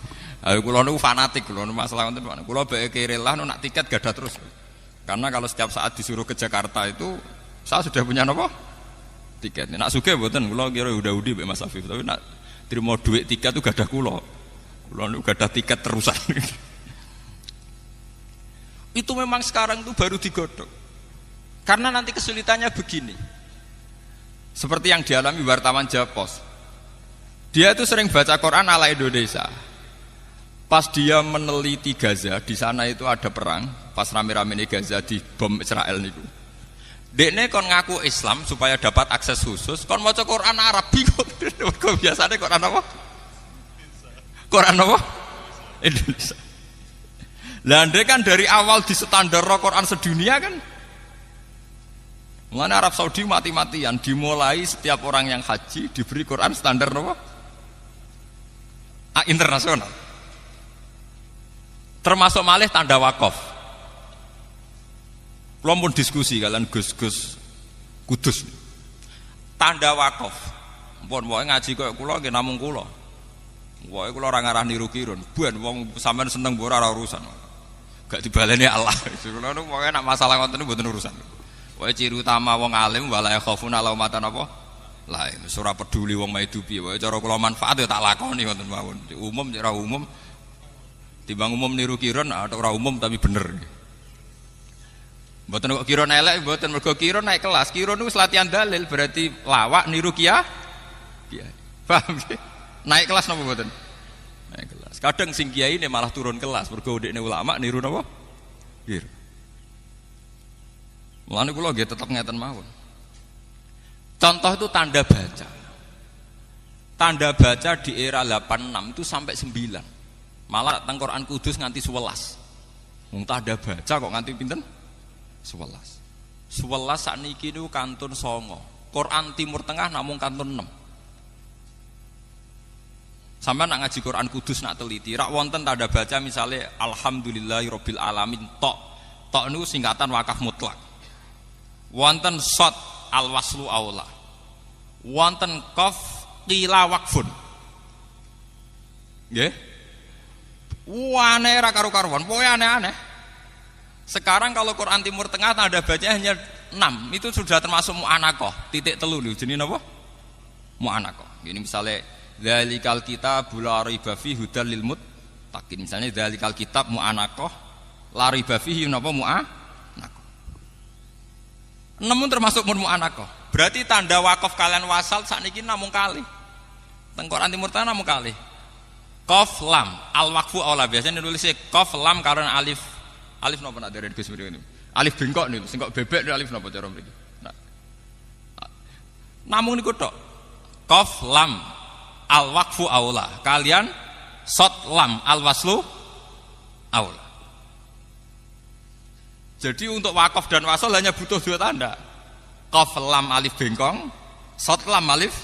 Ayo kula niku fanatik kula masalah ngoten Pak. Kula bae kirelah nak tiket gadah terus. Karena kalau setiap saat disuruh ke Jakarta itu saya sudah punya napa? Tiket. Nak sugih mboten kula kira udah-udi mbek Mas Afif, tapi nak trimo duit tiket itu gadah kula. Kula niku gadah tiket terusan. Itu memang sekarang itu baru digodhog. Karena nanti kesulitannya begini. Seperti yang dialami wartawan Japos. Dia itu sering baca Quran ala Indonesia. Pas dia meneliti Gaza, di sana itu ada perang, pas rame-rame ini Gaza di bom Israel niku. Dekne kon ngaku Islam supaya dapat akses khusus, kon maca Quran Arab bingung. Kok biasanya Quran apa? Quran apa? Indonesia. Lah ndek kan dari awal di standar Quran sedunia kan. Mulane Arab Saudi mati-matian dimulai setiap orang yang haji diberi Quran standar apa? Internasional. Termasuk malih tanda wakaf. Kula pun diskusi kalian Gus-gus Kudus. Tanda wakaf. Mpun pokoke ngaji koyo kula nggih namung kula. Pokoke kula ora ngarah niru kirun. Ben wong sampean seneng ora urusan. gak dibaleni Allah. Kula nu pokoke nek masalah ngoten niku mboten urusan. Pokoke ciri utama wong alim wala yakhafuna laumatan apa? Lah wis ora peduli wong maidu piye. Pokoke cara kula manfaat ya tak lakoni ngoten mawon. Umum ora umum. Timbang umum niru kiron atau ora umum tapi bener. Mboten kok kiron elek, mboten mergo kiron naik kelas. Kiron niku latihan dalil berarti lawak niru kiai. Paham nggih? Naik kelas napa mboten? Naik kelas. Kadang sing kiai ini malah turun kelas mergo dekne ulama niru napa? Kir. Mulane kula nggih tetep ngeten mawon. Contoh itu tanda baca. Tanda baca di era 86 itu sampai 9. Malah teng Quran Kudus nganti 11. Wong tanda baca kok nganti pinten? 11. 11 sakniki niku kantun 9. Quran Timur Tengah namung kantun 6. Sampai nak ngaji Quran Kudus nak teliti, rak wonten tanda baca misalnya alhamdulillahirabbil alamin tok. Tok niku singkatan wakaf mutlak. Wonten shot al-waslu aula. Wonten qaf qila waqfun. Nggih? Aneh ra karu-karuan, pokoke aneh-aneh. Sekarang kalau Quran Timur Tengah tanda bacanya hanya 6, itu sudah termasuk mu'anaqah. Titik telu lho, jenenge napa? Mu'anaqah. Ini misalnya dzalikal kitabul la raiba fihi hudal lil muttaqin. Misalnya dzalikal kitab mu'anaqah la raiba fihi napa mu'anaqah. Namun termasuk mu'anaqah. Berarti tanda wakaf kalian wasal sakniki namung kali. Teng Quran Timur Tengah namung kali. Qaf lam al waqfu aula biasanya nulisnya qaf lam karena alif. Alif napa nak dereng Gus mriki niku. Alif bengkok niku, sing kok bebek alif napa cara mriki. Nah. Namung niku tok. Qaf lam al waqfu aula. Kalian shot lam al waslu aula. Jadi untuk wakaf dan wasal hanya butuh 2 tanda. Qaf lam alif bengkong, shot lam alif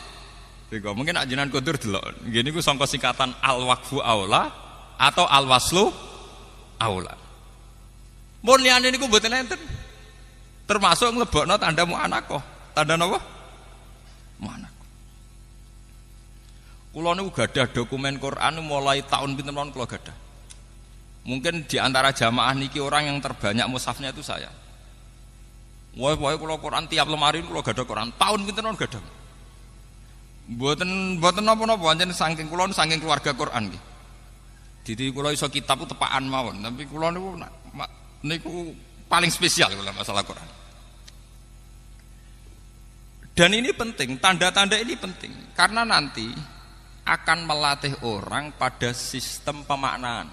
bengkong. Mungkin nak jenengan kudur delok. Nggih niku sangka singkatan al waqfu aula atau al waslu aula. Mun liyane niku mboten enten. Termasuk nglebokno tanda mu'anaqah. Tanda napa? Mu'anaqah. Kula niku gadah dokumen Quran mulai tahun pinten mawon kula gadah. Mungkin di antara jamaah niki orang yang terbanyak mushafnya itu saya. Wah, kula Quran tiap lemari kula gadah Quran. Tahun pinten mawon gadah. Mboten napa-napa pancen saking kula saking keluarga Quran nggih. Dadi kula iso kitab tepaan mawon, tapi kula niku paling spesial kalau masalah Quran. Dan ini penting, tanda-tanda ini penting karena nanti akan melatih orang pada sistem pemaknaan.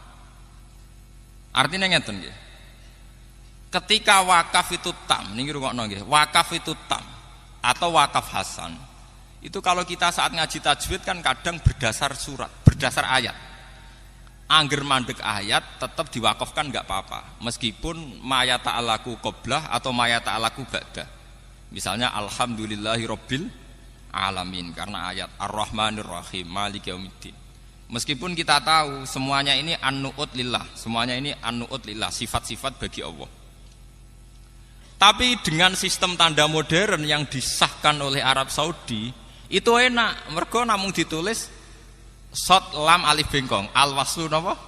Artinya ngeten nggih. Ketika wakaf itu tam, niki rungokno nggih. Wakaf itu tam atau wakaf hasan. Itu kalau kita saat ngaji tajwid kan kadang berdasar surat, berdasar ayat. Angger mandek ayat tetap diwakafkan enggak apa-apa meskipun ma ya ta'alaku qoblah atau ma ya ta'alaku ba'dah. Misalnya alhamdulillahirabbil alamin karena ayat ar-rahmanir rahim maliki yaumiddin. Meskipun kita tahu semuanya ini an-nu'ut lillah, semuanya ini an-nu'ut lillah, sifat-sifat bagi Allah. Tapi dengan sistem tanda modern yang disahkan oleh Arab Saudi itu enak, mergo namung ditulis shot lam alif bengkong al waslu napa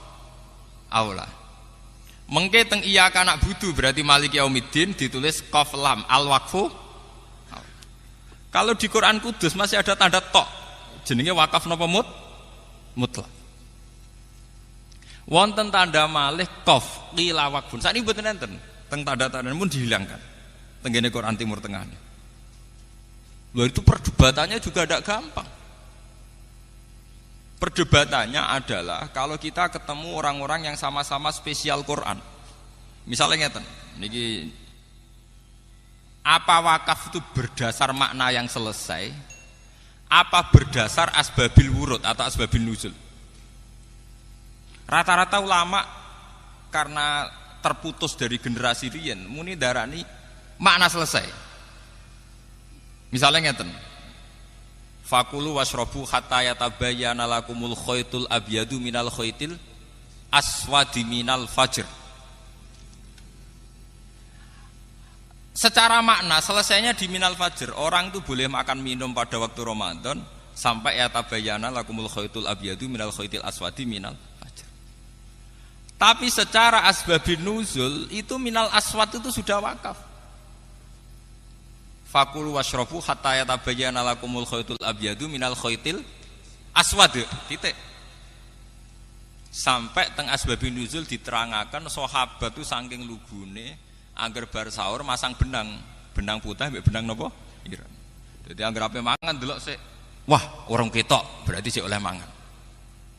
aula. Mengke teng iya kana budu berarti maliki yaumiddin ditulis qaf lam al waqfu. Kalau di Quran Kudus masih ada tanda tok jenenge wakaf napa mutlak. Wonten tanda malih qaf qila waqfun. Sakniki mboten enten. Teng tanda-tanda pun dihilangkan. Tenggene Quran Timur Tengah. Lho itu perdebatannya juga tidak gampang. Perdebatannya adalah kalau kita ketemu orang-orang yang sama-sama spesial Quran. Misalnya ngeten, niki apa wakaf itu berdasar makna yang selesai? Apa berdasar asbabil wurud atau asbabil nuzul? Rata-rata ulama karena terputus dari generasi riyen muni darani makna selesai. Misalnya ngeten. Fakulu washrobu hatta yatabayyana lakumul khaytul abyadu minal khaytil aswadi minal fajr. Secara makna selesainya di minal fajr. Orang itu boleh makan minum pada waktu Ramadan sampai yatabayyana lakumul khaytul abyadu minal khaytil aswadi minal fajr. Tapi secara asbabin nuzul itu minal aswad itu sudah wakaf. Fakulu washrobu hatta yatabayyana lakumul khaytul abyadu minal khaytil aswad. Titik. Sampai teng asbabin nuzul diterangaken sahabat itu saking lugune angger bar sahur masang benang putih mbek benang napa? Ireng. Dadi angger ape mangan delok sik. Wah, orang ketok berarti sik oleh mangan.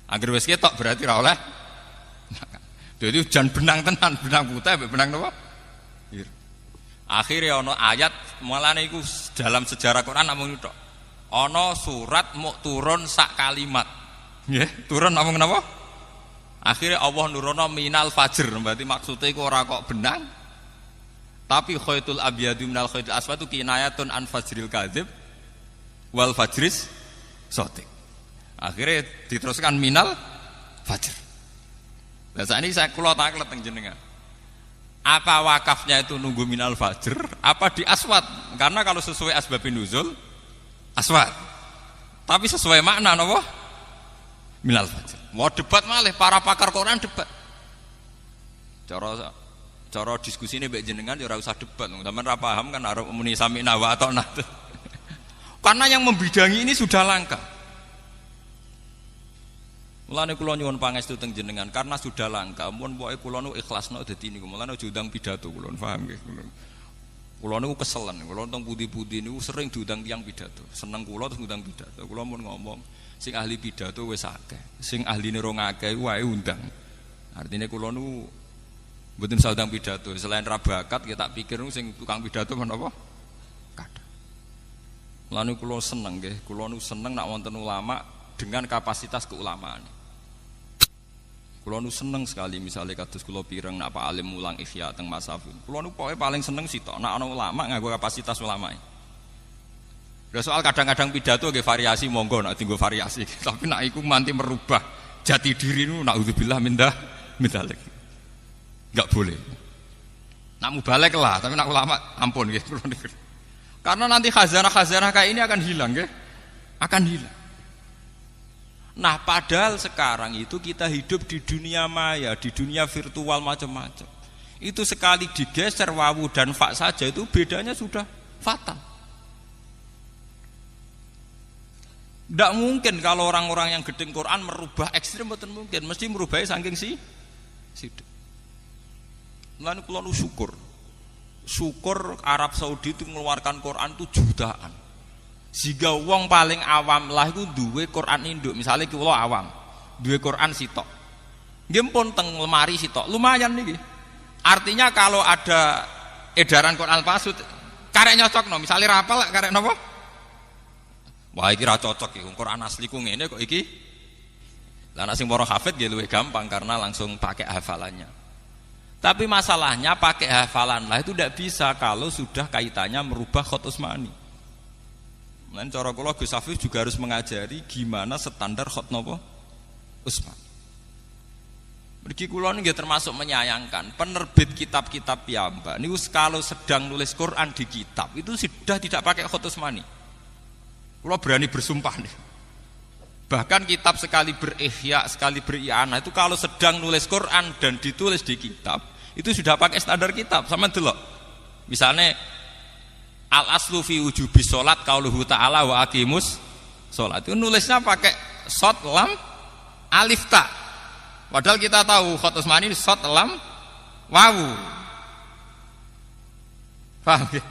Angger wis ketok berarti ora oleh mangan. Jadi hujan benang tenan, benang putih, benang apa? Akhirnya ono ayat mulane iku dalam sejarah Quran namung tok. Ono surat mau turun sak kalimat. Nggih, turun namung napa? Akhirnya Allah nurono minal fajr, berarti maksudnya iku ora kok benang. Tapi khaytul abyadu minal khaytul aswad itu kinayatun an fajril kadzib wal fajris shadiq. Akhirnya diteruskan minal fajr. Nah saat ini saya kula taklet teng jenengan. Apa wakafnya itu nunggu minal fajr? Apa di aswad? Karena kalau sesuai asbabin nuzul aswad. Tapi sesuai makna napa? Minal fajr. Mau debat malih para pakar Quran debat. Cara diskusi ini mbek jenengan ya ora usah debat. Sampeyan ora paham kan arep muni sami'na wa ata'na. Karena yang membidangi ini sudah langka. Mulane kula nyuwun pangestu teng jenengan karena sudah langka. Mun pokoke kula nu ikhlasno dadi niku. Mulane aja ndang pidato kula paham nggih. Kula niku keselen. Kula teng pundi-pundi niku sering diundang tiyang pidato. Seneng kula terus ngundang pidato. Kula mun ngomong sing ahli pidato wis akeh. Sing ahline rong akeh wae undang. Artine kula nu mboten saudang pidato. Selain ra bakat ya tak pikir sing tukang pidato menapa? Kathah. Mulane kula seneng nggih. Kula nu seneng nak wonten ulama dengan kapasitas keulamaan. Kulo nu seneng sekali misalnya kados kulo pireng nak Pak Alim mulang Ihya teng Masafun. Kulo nu pokoke paling seneng sitok nak ana ulama nganggo kapasitas ulama. Lah soal kadang-kadang pidato nggih variasi monggo nak dienggo variasi. Tapi nak iku manti merubah jati diri nu naudzubillah min dzalik. Enggak boleh. Nak mubalek lah, tapi nak ulama ampun nggih kulo niku. Karena nanti khazanah-khazanah kayak ini akan hilang nggih. Akan hilang. Nah padahal sekarang itu kita hidup di dunia maya, di dunia virtual macam-macam. Itu sekali digeser wawu dan fa saja itu bedanya sudah fatal. Tidak mungkin kalau orang-orang yang gedeng Quran merubah ekstrim, betul mungkin. Mesti merubahnya saking sidik. Lalu kalau syukur Arab Saudi itu mengeluarkan Quran itu jutaan. Jika wong paling awam lah itu duwe Quran induk, misalnya kula awam, duwe Quran sitok. Nggih pun teng lemari sitok, lumayan niki. Artinya kalau ada edaran Quran palsu, karek nyocokno, misalnya rapal karek napa? Wah iki ra cocok iki, Quran asli ku ngene kok iki. Lah nek sing para hafid nggih luwih gampang karena langsung pakai hafalannya. Tapi masalahnya pakai hafalan lah itu tidak bisa kalau sudah kaitannya merubah khot Utsmani. Dan cara kula Gus Hafiz juga harus mengajari gimana standar khot napa Utsman. Mergi kula nggih termasuk menyayangkan penerbit kitab-kitab piyambak niku kalau sedang nulis Quran di kitab itu sudah tidak pakai khot Utsmani. Kula berani bersumpah nih. Bahkan kitab sekali berihya, sekali beri'anah itu kalau sedang nulis Quran dan ditulis di kitab itu sudah pakai standar kitab. Sama delok. Misalnya al aslu fi wujubi sholat qauluhu ta'ala wa aqimus sholat itu nulisnya pakai shot lam alif ta, padahal kita tahu khot Utsmani shot lam wawu. Paham ya?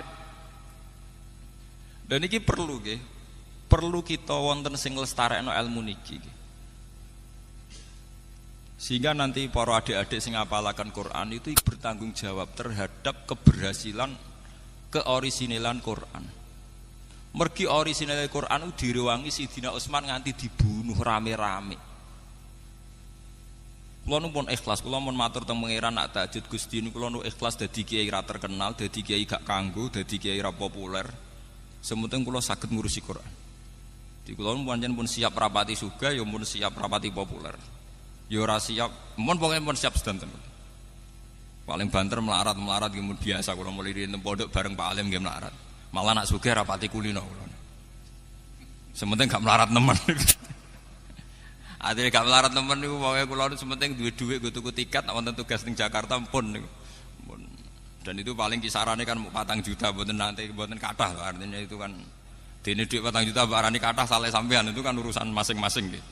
Dan ini perlu kita wonten sing lestarekno ilmu niki sehingga nanti para adik-adik sing ngapalaken Quran itu bertanggung jawab terhadap keberhasilan keorisinalan Quran. Mergi orisinal Quran itu direwangi Sidina Utsman nganti dibunuh rame-rame. Kula nu pun ikhlas, kula mun matur teng pangeran nak tahajud Gusti niku kula nu ikhlas dadi kiai ra terkenal, dadi kiai gak kanggo, dadi kiai ra populer. Sementing kula saged ngurusi Quran. Di kula pancen pun siap rapati sugih, ya pun siap rapati populer. Ya ora siap, mun pokoke pun siap sedanten. Paling banter melarat gitu biasa kalau mulai di pondok bareng Pak Alim nggih melarat. Malah nak sugih rapati kulino kula. Sementing gak melarat nemen. Adine gak melarat temen niku pokoke kula sementing duwe dhuwit nggo tuku tiket nek wonten tugas ning Jakarta pun niku. Dan itu paling kisarannya kan 4 juta mboten nanti mboten kathah lho artinya itu kan dene dhuwit 4 juta barani kathah saleh sampean itu kan urusan masing-masing nggih.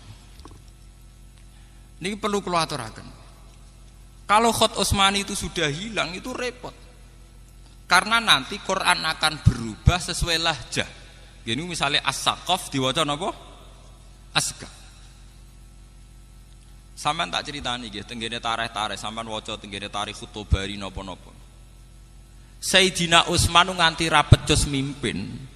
Ini perlu kula aturaken. Kalau Khat Utsmani itu sudah hilang itu repot. Karena nanti Quran akan berubah sesuai lahjah. Gini misalnya As-Saqaf diwaca napa? Asqa. Sampeyan tak critani nggih tenggene tarikh-tarikh sampeyan waca tenggene tarikh Tobari napa-napa. Sayyidina Utsman nganti ra pecus mimpin.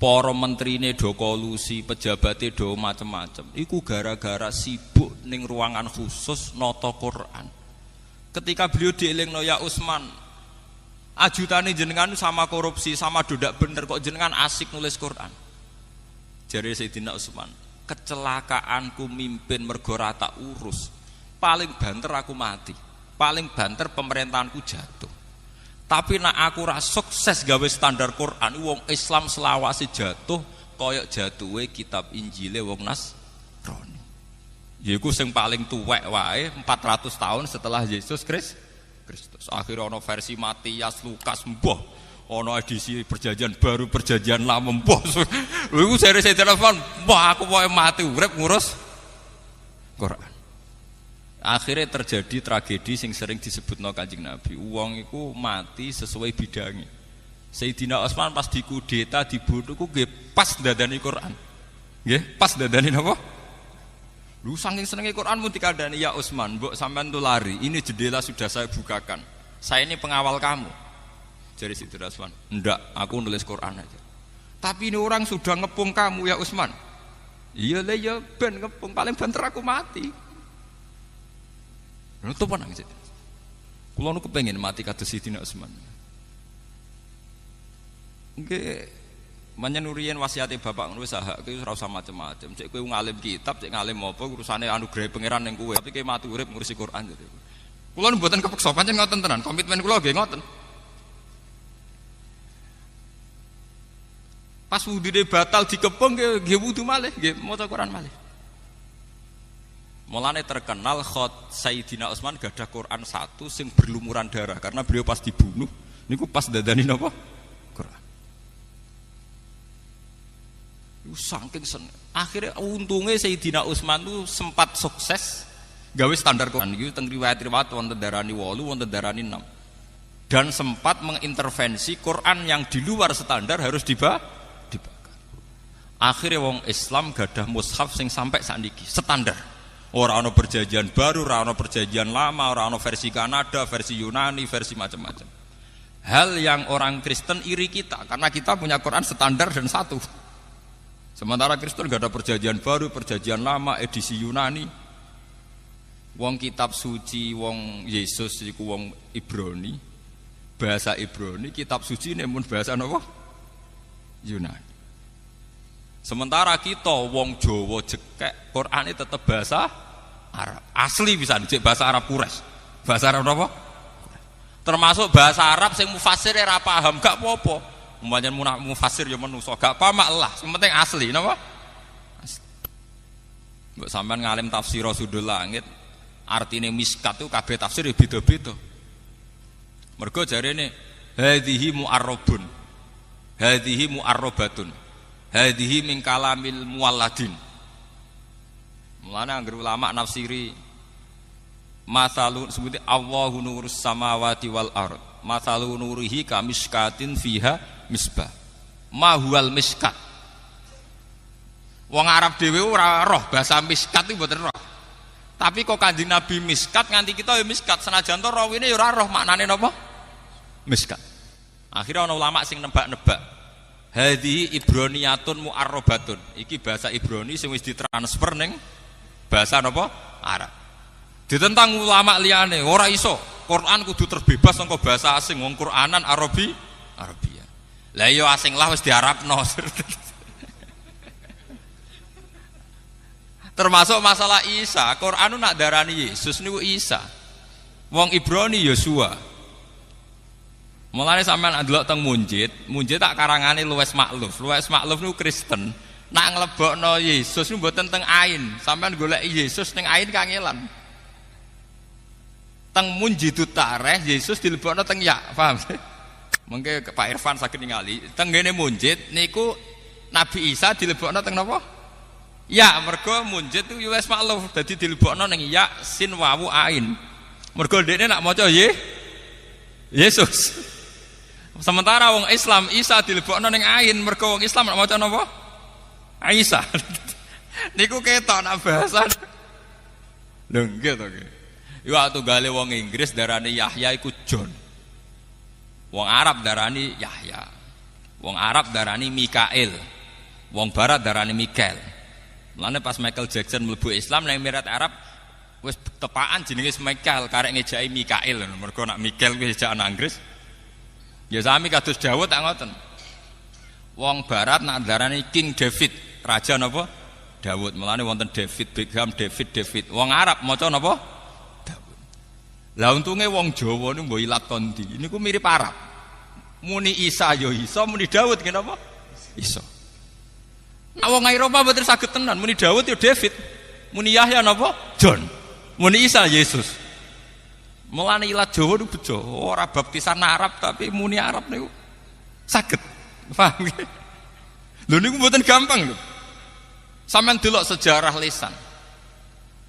Para menterine do kolusi, pejabatnya do macam-macam. Iku gara-gara sibuk ning ruangan khusus nata Quran. Ketika beliau dielingno ya Utsman, ajutane jenengan sama korupsi, sama dodak bener kok jenengan asik nulis Quran. Jare Sayyidina Utsman, kecelakaanku mimpin mergo ra tak urus. Paling banter aku mati. Paling banter pemerintahanku jatuh. Tapi nak aku ra sukses gawe standar Quran, wong Islam selawase jatuh koyok jatuhe kitab Injile wong Nasrani. Yaiku sing paling tuwek wae 400 tahun setelah Yesus Kristus. Akhirnya ana versi Matias, Lukas, mbah. Ana edisi perjanjian baru, perjanjian lama, mbah. Lha iku sere telepon, mbah aku pokoke mati urip ngurus Quran. Akhirnya terjadi tragedi sing sering disebutno Kanjeng Nabi. Wong iku mati sesuai bidangi. Sayyidina Utsman pas dikudeta dibunuh ku nggih pas ndadani Quran. Nggih, pas ndadani napa? Lu saking senenge Quran mun dikandani ya Utsman, mbok sampean tuh lari. Ini jendela sudah saya bukakan. Saya ini pengawal kamu. Jadi Sayyidina Utsman, "Ndak, aku nulis Quran aja." Tapi ini orang sudah ngepung kamu ya Utsman. Iya le ya ben ngepung paling banter aku mati. Itu apa nangis? Kulo nu kepengin mati kados Sayyidina Utsman. Nggih, manyen nuriyen wasiate bapak ngono wis hak kuwi ora usah macem-macem. Cek kowe ngalim kitab, cek ngalim apa urusane anugerah pangeran ning kowe. Tapi kowe mati urip ngurusi Quran gitu. Kulo nu mboten kepeksa pancen ngoten tenan. Komitmen kulo nggih ngoten. Pas wudune batal dikepung nggih wudu malih, nggih maca Quran malih. Mulane terkenal Khat Sayyidina Utsman gadah Quran 1 sing berlumuran darah karena beliau pas dibunuh niku pas dadani napa? Quran. Iku saking seneng. Akhirnya untungnya Sayyidina Utsman itu sempat sukses gawe standar Quran iki teng riwayat-riwayat wonten darani 8, wonten darani 6. Dan sempat mengintervensi Quran yang di luar standar harus dibakar. Akhirnya wong Islam gadah mushaf sing sampai sakniki standar. Ora ana perjanjian baru, ora ana perjanjian lama, ora ana versi Kanada, versi Yunani, versi macam-macam. Hal yang orang Kristen iri kita karena kita punya Quran standar dan satu. Sementara Kristen gak ada perjanjian baru, perjanjian lama, edisi Yunani. Wong kitab suci, wong Yesus iku wong Ibrani. Bahasa Ibrani, kitab suci ini mun bahasa apa? Yunani. Sementara kita wong Jawa jekek, Quran itu tetap bahasa Arab. Asli bisa dicek bahasa Arab Quraisy. Bahasa Arab apa? Termasuk bahasa Arab sing mufassir ora paham, gak apa-apa. Umpamane mufassir ya manusa, gak paham lah, sing penting asli napa? Asli. Mbok sampean ngalim tafsir Sudul Langit, artine miskat itu kabeh tafsir ya beda-beda. Mergo jarene hadhihi mu'arrabun. Hadhihi mu'arrabatun. Hadhihi min kalamil mualladin. Mulane anggere ulama nafsiri masalun sebuti Allahu nurus samawati wal ard. Masalun nurihi kamiskatin fiha misbah. Ma huwal miskat. Wong Arab dhewe ora roh bahasa miskat iki mboten roh. Tapi kok Kanjeng Nabi miskat nganti kita ya miskat senajan to rawine ya ora roh maknane napa? Miskat. Akhirnya ana ulama sing nebak-nebak. Hadhihi ibroniyatun mu'arrabatun. Iki bahasa Ibrani sing wis ditransfer ning bahasa napa? Arab. Ditentang ulama liyane, ora iso. Quran kudu terbebas saka bahasa asing, wong Quranan Arabia. Lah iya asing lah wis diarabno. Termasuk masalah Isa, Quran nak darani Yesus niku Isa. Wong Ibrani Yosua. Mulane sampean ndelok teng Munjid tak karangane Luwes Makluf. Luwes Makluf niku Kristen. Nak nglebokno Yesus niku mboten teng ain. Sampeyan golek Yesus ning ain kangelan. Teng munjidut tareh Yesus dilebokno teng ya, paham? Mengke Pak Irfan saged ningali, teng ngene munjid niku Nabi Isa dilebokno teng napa? Ya, mergo munjid itu wis maklum dadi dilebokno ning ya sin wawu ain. Mergo dekne nak maca Yesus. Sementara wong Islam Isa dilebokno ning ain, mergo wong Islam nak maca napa? Isa. Niku ketok nak bahasan. Lho nggih to nggih. Iku tunggale wong Inggris darani Yahya iku John. Wong Arab darani Yahya. Wong Arab darani Mikail. Wong Barat darani Mikael. Mulane pas Michael Jackson mlebu Islam nang Emirat Arab wis tepaan jenenge Mikail karek ngejaki Mikail. Mergo nak Mikail kuwi ejakan Inggris. Ya sami kados Daud tak ngoten. Wong Barat nak darani King David. Raja napa? Daud. Mulane wonten David Beckham, David. Wong Arab maca napa? Daud. Lah untunge wong Jawa niku mbok ilat kondi. Niku mirip Arab. Muni Isa ya Isa, muni Daud nggih napa? Isa. Nah wong Eropa mboten saged tenan, muni Daud ya David. Muni Yahya napa? John. Muni Isa Yesus. Mulane ilat Jawa niku bejo. Ora baptisan Arab tapi muni Arab niku saged. Paham nggih? Lho niku mboten gampang lho. Sampeyan delok sejarah lisan.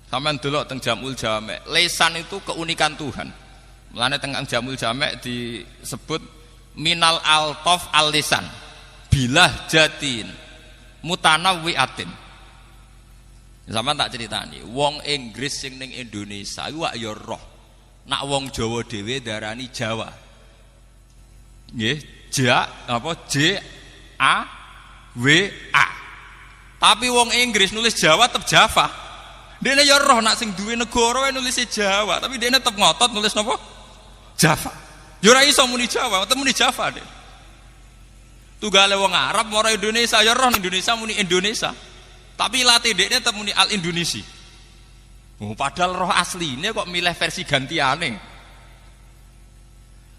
Sampeyan delok teng Jamul Jamek. Lisan itu keunikan Tuhan. Mulane teng Jamul Jamek disebut minal altaf al-lisan. Bilah jatin mutanawwiatin. Sampeyan tak critani, wong Inggris sing ning Indonesia iku ya roh. Nak wong Jawa dhewe darani Jawa. Nggih, J A W A. Tapi wong Inggris nulis Jawa tetep Java. Dene ya roh nak sing duwe negara wae nulis Jawa, tapi dene tetep ngotot nulis napa? Java. Ya ora iso muni Jawa, tetep muni Java deh. Tunggale wong Arab mara Indonesia ya roh Indonesia muni Indonesia. Tapi lati dekne tetep muni Al Indonesi. Oh, padahal roh asline kok milih versi gantiane.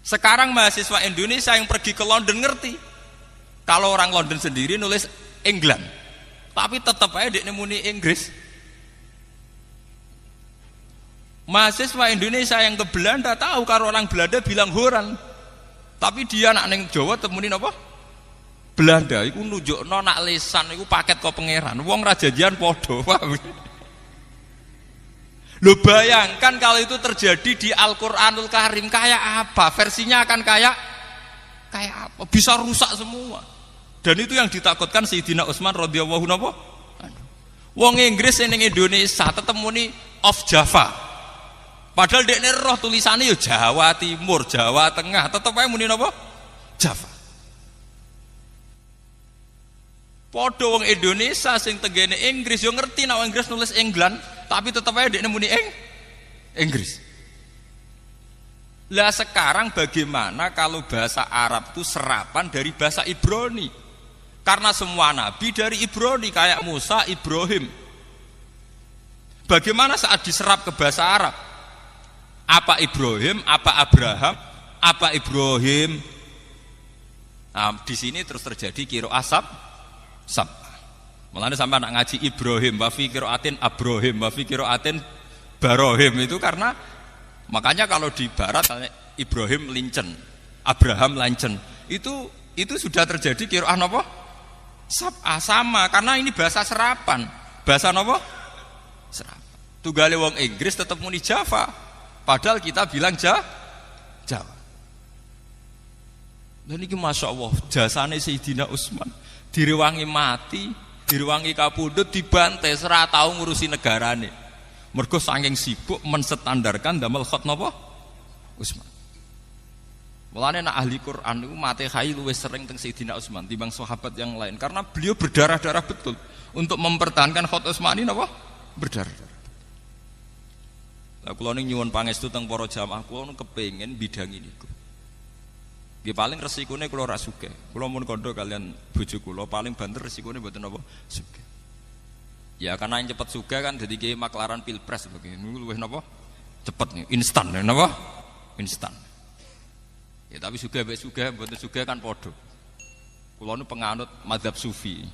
Sekarang mahasiswa Indonesia yang pergi ke London ngerti. Kalau orang London sendiri nulis England. Tapi tetap aja dekne muni Inggris. Mahasiswa Indonesia yang ke Belanda tahu kalau orang Belanda bilang Horan. Tapi dia nak neng Jawa tetep muni napa? Belanda iku nunjukno nak lisan iku paket kok pangeran. Wong ra janjian padha. Lho bayangkan kalau itu terjadi di Al-Qur'anul Karim kayak apa? Versinya akan kayak apa? Bisa rusak semua. Dan itu yang ditakutkan Sayyidina Utsman radhiyallahu anhu. Wong Inggris ning Indonesia tetep muni of Java. Padahal dekne roh tulisannya ya Jawa Timur, Jawa Tengah, tetep ae muni napa? Java. Padha wong Indonesia sing tegene Inggris yo ngerti nek Inggris nulis England, tapi tetep ae dekne muni Inggris. Lah sekarang bagaimana kalau bahasa Arab itu serapan dari bahasa Ibrani? Karena semua nabi dari Ibrani kayak Musa, Ibrahim. Bagaimana saat diserap ke bahasa Arab? Apa Ibrahim, apa Abraham, apa Ibrahim? Nah, di sini terus terjadi qiraah sab. Mulane sampai nak ngaji Ibrahim, wa fi qiraatin Abrahim, wa fi qiraatin Barohim itu karena makanya kalau di barat Ibrahim lincen, Abraham lancen. Itu sudah terjadi qiraah napa? Sama karena ini bahasa serapan. Bahasa napa? Serapan. Tunggale wong Inggris tetap muni Java. Padahal kita bilang Jawa. Dan ini Masya Allah jasane Sayyidina Utsman direwangi mati, direwangi kapundhut, dibantai, ora tau ngurusi negarane. Mergo saking sibuk menstandarkan damel khat napa? Utsman. Mulane nak ahli Quran itu Fatihah luwih sering teng Sayyidina Utsman timbang sahabat yang lain karena beliau berdarah-darah betul untuk mempertahankan khat Utsmani napa? Berdarah-darah. Lah kula ning nyuwun pangestu teng para jamaah kula kepengin bidangi niku. Nggih paling resikone kula ora sugih. Kula mun kandha kalian bojo kula paling banter resikone mboten napa? Sugih. Ya karena yang cepet sugih kan dadi kiai maklaran pilpres niku luwih napa? Cepet nih, instan napa? Instan. Ya tapi sugih mbek sugih mboten sugih kan padha. Kula nu penganut mazhab sufi.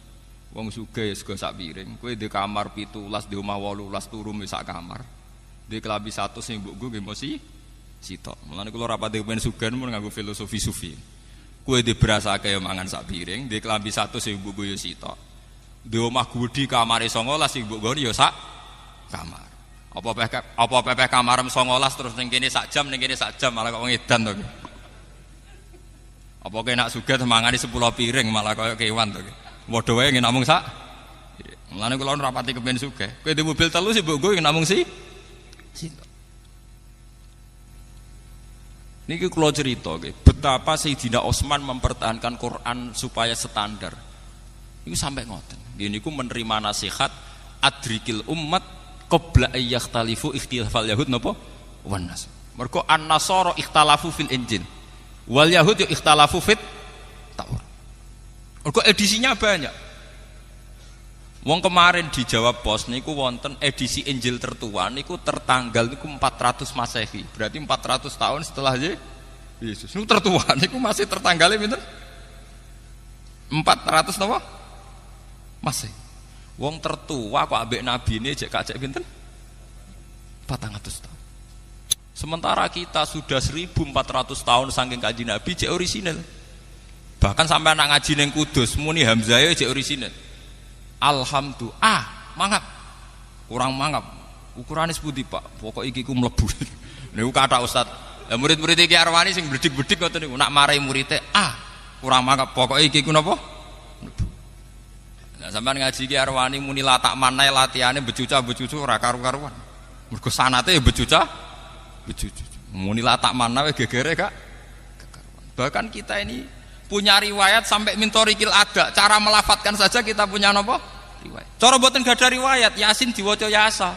Wong sugih ya sego sak piring. Kowe di kamar 17, di omah 18 turu sak kamar. Di klambi 100 sing mbokku nggih mesti sitok. Mulane kula rapati kepen sugih mun nganggo filosofi sufi. Kowe di beras akeh mangan sak piring, di klambi 100 sing mbokku ya sitok. Di omah gudi kamare 19 sing mbokku ya sak kamar. Apa pepeh kamarem 19 terus ning kene sak jam, ning kene sak jam malah kok ngedan to. Apa kowe nak sugih mangani 10 piring malah kaya kewan to. Padha wae nggih namung sak. Mulane kula rapati kepen sugih. Kowe di mobil telu sih mbokku namung sitok. Niki kula cerita nggih, betapa Sayyidina Utsman mempertahankan Quran supaya standar. Niku sampai ngoten. Nggih niku menerima nasihat adrikil ummat qabla ayyakhtalifu ikhtilafal yahud napa? Wan nas. Mergo an-nasara ikhtalafu fil Injil. Wal yahud yo ikhtalafu fit Taurat. Mergo edisinya banyak. Wong kemarin di Jawa Pos niku wonten edisi Injil tertua niku tertanggal niku 400 Masehi. Berarti 400 tahun setelah Yesus. Niku tertua niku masih tertanggalnya pinten? 400 napa? Masehi. Wong tertua kok ambek nabine jek kacek pinten? 400 tahun. Sementara kita sudah 1400 tahun saking Kanjeng Nabi jek orisinal. Bahkan sampai anak ngaji ning Kudus muni Hamzah jek orisinal. Alhamdulillah, mangap. Kurang mangap. Ukurane sepundi, Pak? Pokok iki ku mlebu. Niku kata Ustaz. Lah murid-murid iki Arwani sing bledik-bledik ngoten niku, nak marai murite, kurang mangap. Pokok iki ku napa? Mlebu. Nah, sampean ngaji iki Arwani muni latak manai latihane becuca-becucu ora karu-karuan. Mergo sanate ya becuca. Muni latak manai gegere Kak. Bahkan kita ini punya riwayat sampai mintorikil ada. Cara melafatkan saja kita punya napa? Riwayat. Cara mboten gadah riwayat, Yasin diwaca Yasa.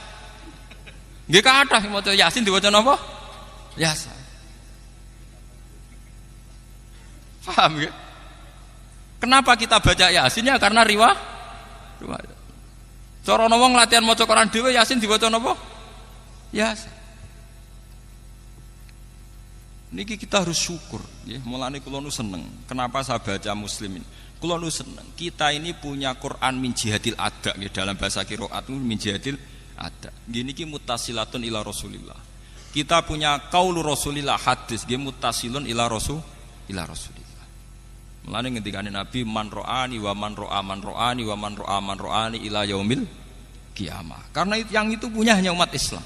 Nggih kathah maca Yasin diwaca napa? Yasa. Paham nggih? Kenapa kita baca Yasin ya karena riwayat. Cara wong latihan maca Quran dhewe Yasin diwaca napa? Yasa. Niki kita harus syukur, ya. Mulane kula nu seneng. Kenapa saya baca Muslimin? Kula nu seneng. Kita ini punya Quran min jihadil ada, ya. Dalam bahasa qiraat min jihadil ada. Gini ki muttasilatun ila Rasulillah. Kita punya qaulu Rasulillah hadis, nggih muttasilun ila Rasulillah. Mulane ngendikane Nabi man ro'ani wa man ro'a man ro'ani wa man ro'a man ro'ani ila yaumil kiamah. Karena yang itu punya hanya umat Islam.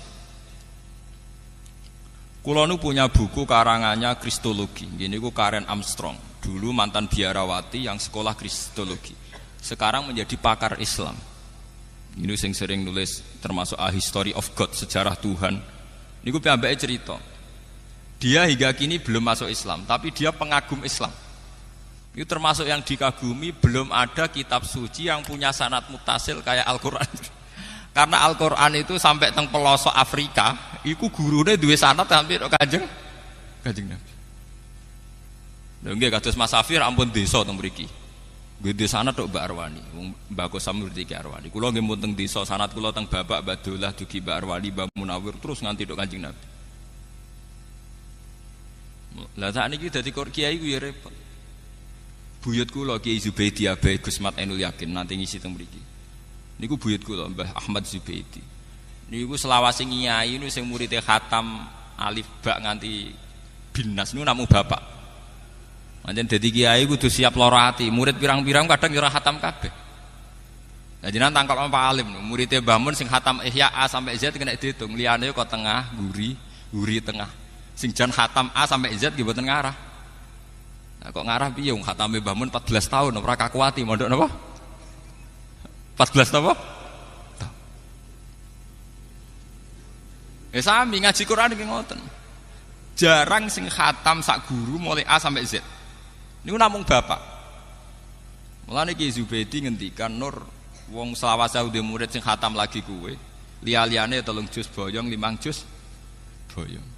Kulo nu punya buku karangannya Kristologi. Gini ku Karen Armstrong. Dulu mantan biarawati yang sekolah Kristologi. Sekarang menjadi pakar Islam. Ini sing sering nulis termasuk A History of God, sejarah Tuhan. Ini ku piyambake cerita. Dia hingga kini belum masuk Islam, tapi dia pengagum Islam. Itu termasuk yang dikagumi, belum ada kitab suci yang punya sanad mutasil kayak Al-Qur'an. Karena Al-Qur'an itu sampai teng pelosok Afrika, iku gurune duwe sanad hampir Kanjeng Nabi. Lha nggih kados Mas Safir ampun desa teng mriki. Nggih desa sanad tok Mbak Arwani, wong Mbak Kosam ngerti ki Arwani. Kula nggih mun teng desa sanad kula teng Bapak Badolah dugi Mbak Arwani, Mbak Munawir terus nganti tok Kanjeng Nabi. Lah sakniki dadi kiai ku ya repot. Buyut kula Kiai Zubaidi Abai Gusmat Ainul Yakin nanti ngisi teng mriki. Niku buyut kula Mbah Ahmad Zubaidi. Niku selawase nyai niku sing muridé khatam alif ba nganti binas niku namung bapak. Pancen dadi kiai kudu siap lara ati. Murid pirang-pirang kadang ora khatam kabeh. Lah jenengan tangkal Pak Alim muridé Mbah Mun sing khatam Ihya A sampai Z kena diitung. Liyane kok tengah, guri tengah. Sing jan khatam A sampai Z nggih mboten ngarah. Nah kok ngarah piye wong khatame Mbah Mun 14 tahun ora kakuati mondok napa? 14 apa? Sami ngaji Quran iki ngoten. Jarang sing khatam sak guru mulai A sampai Z. Niku namung bapak. Mulane Ki Zubaidi ngendikan Nur wong selawase udah murid sing khatam lagi kuwe. Liya-liyane 3 juz boyong, 5 juz boyong.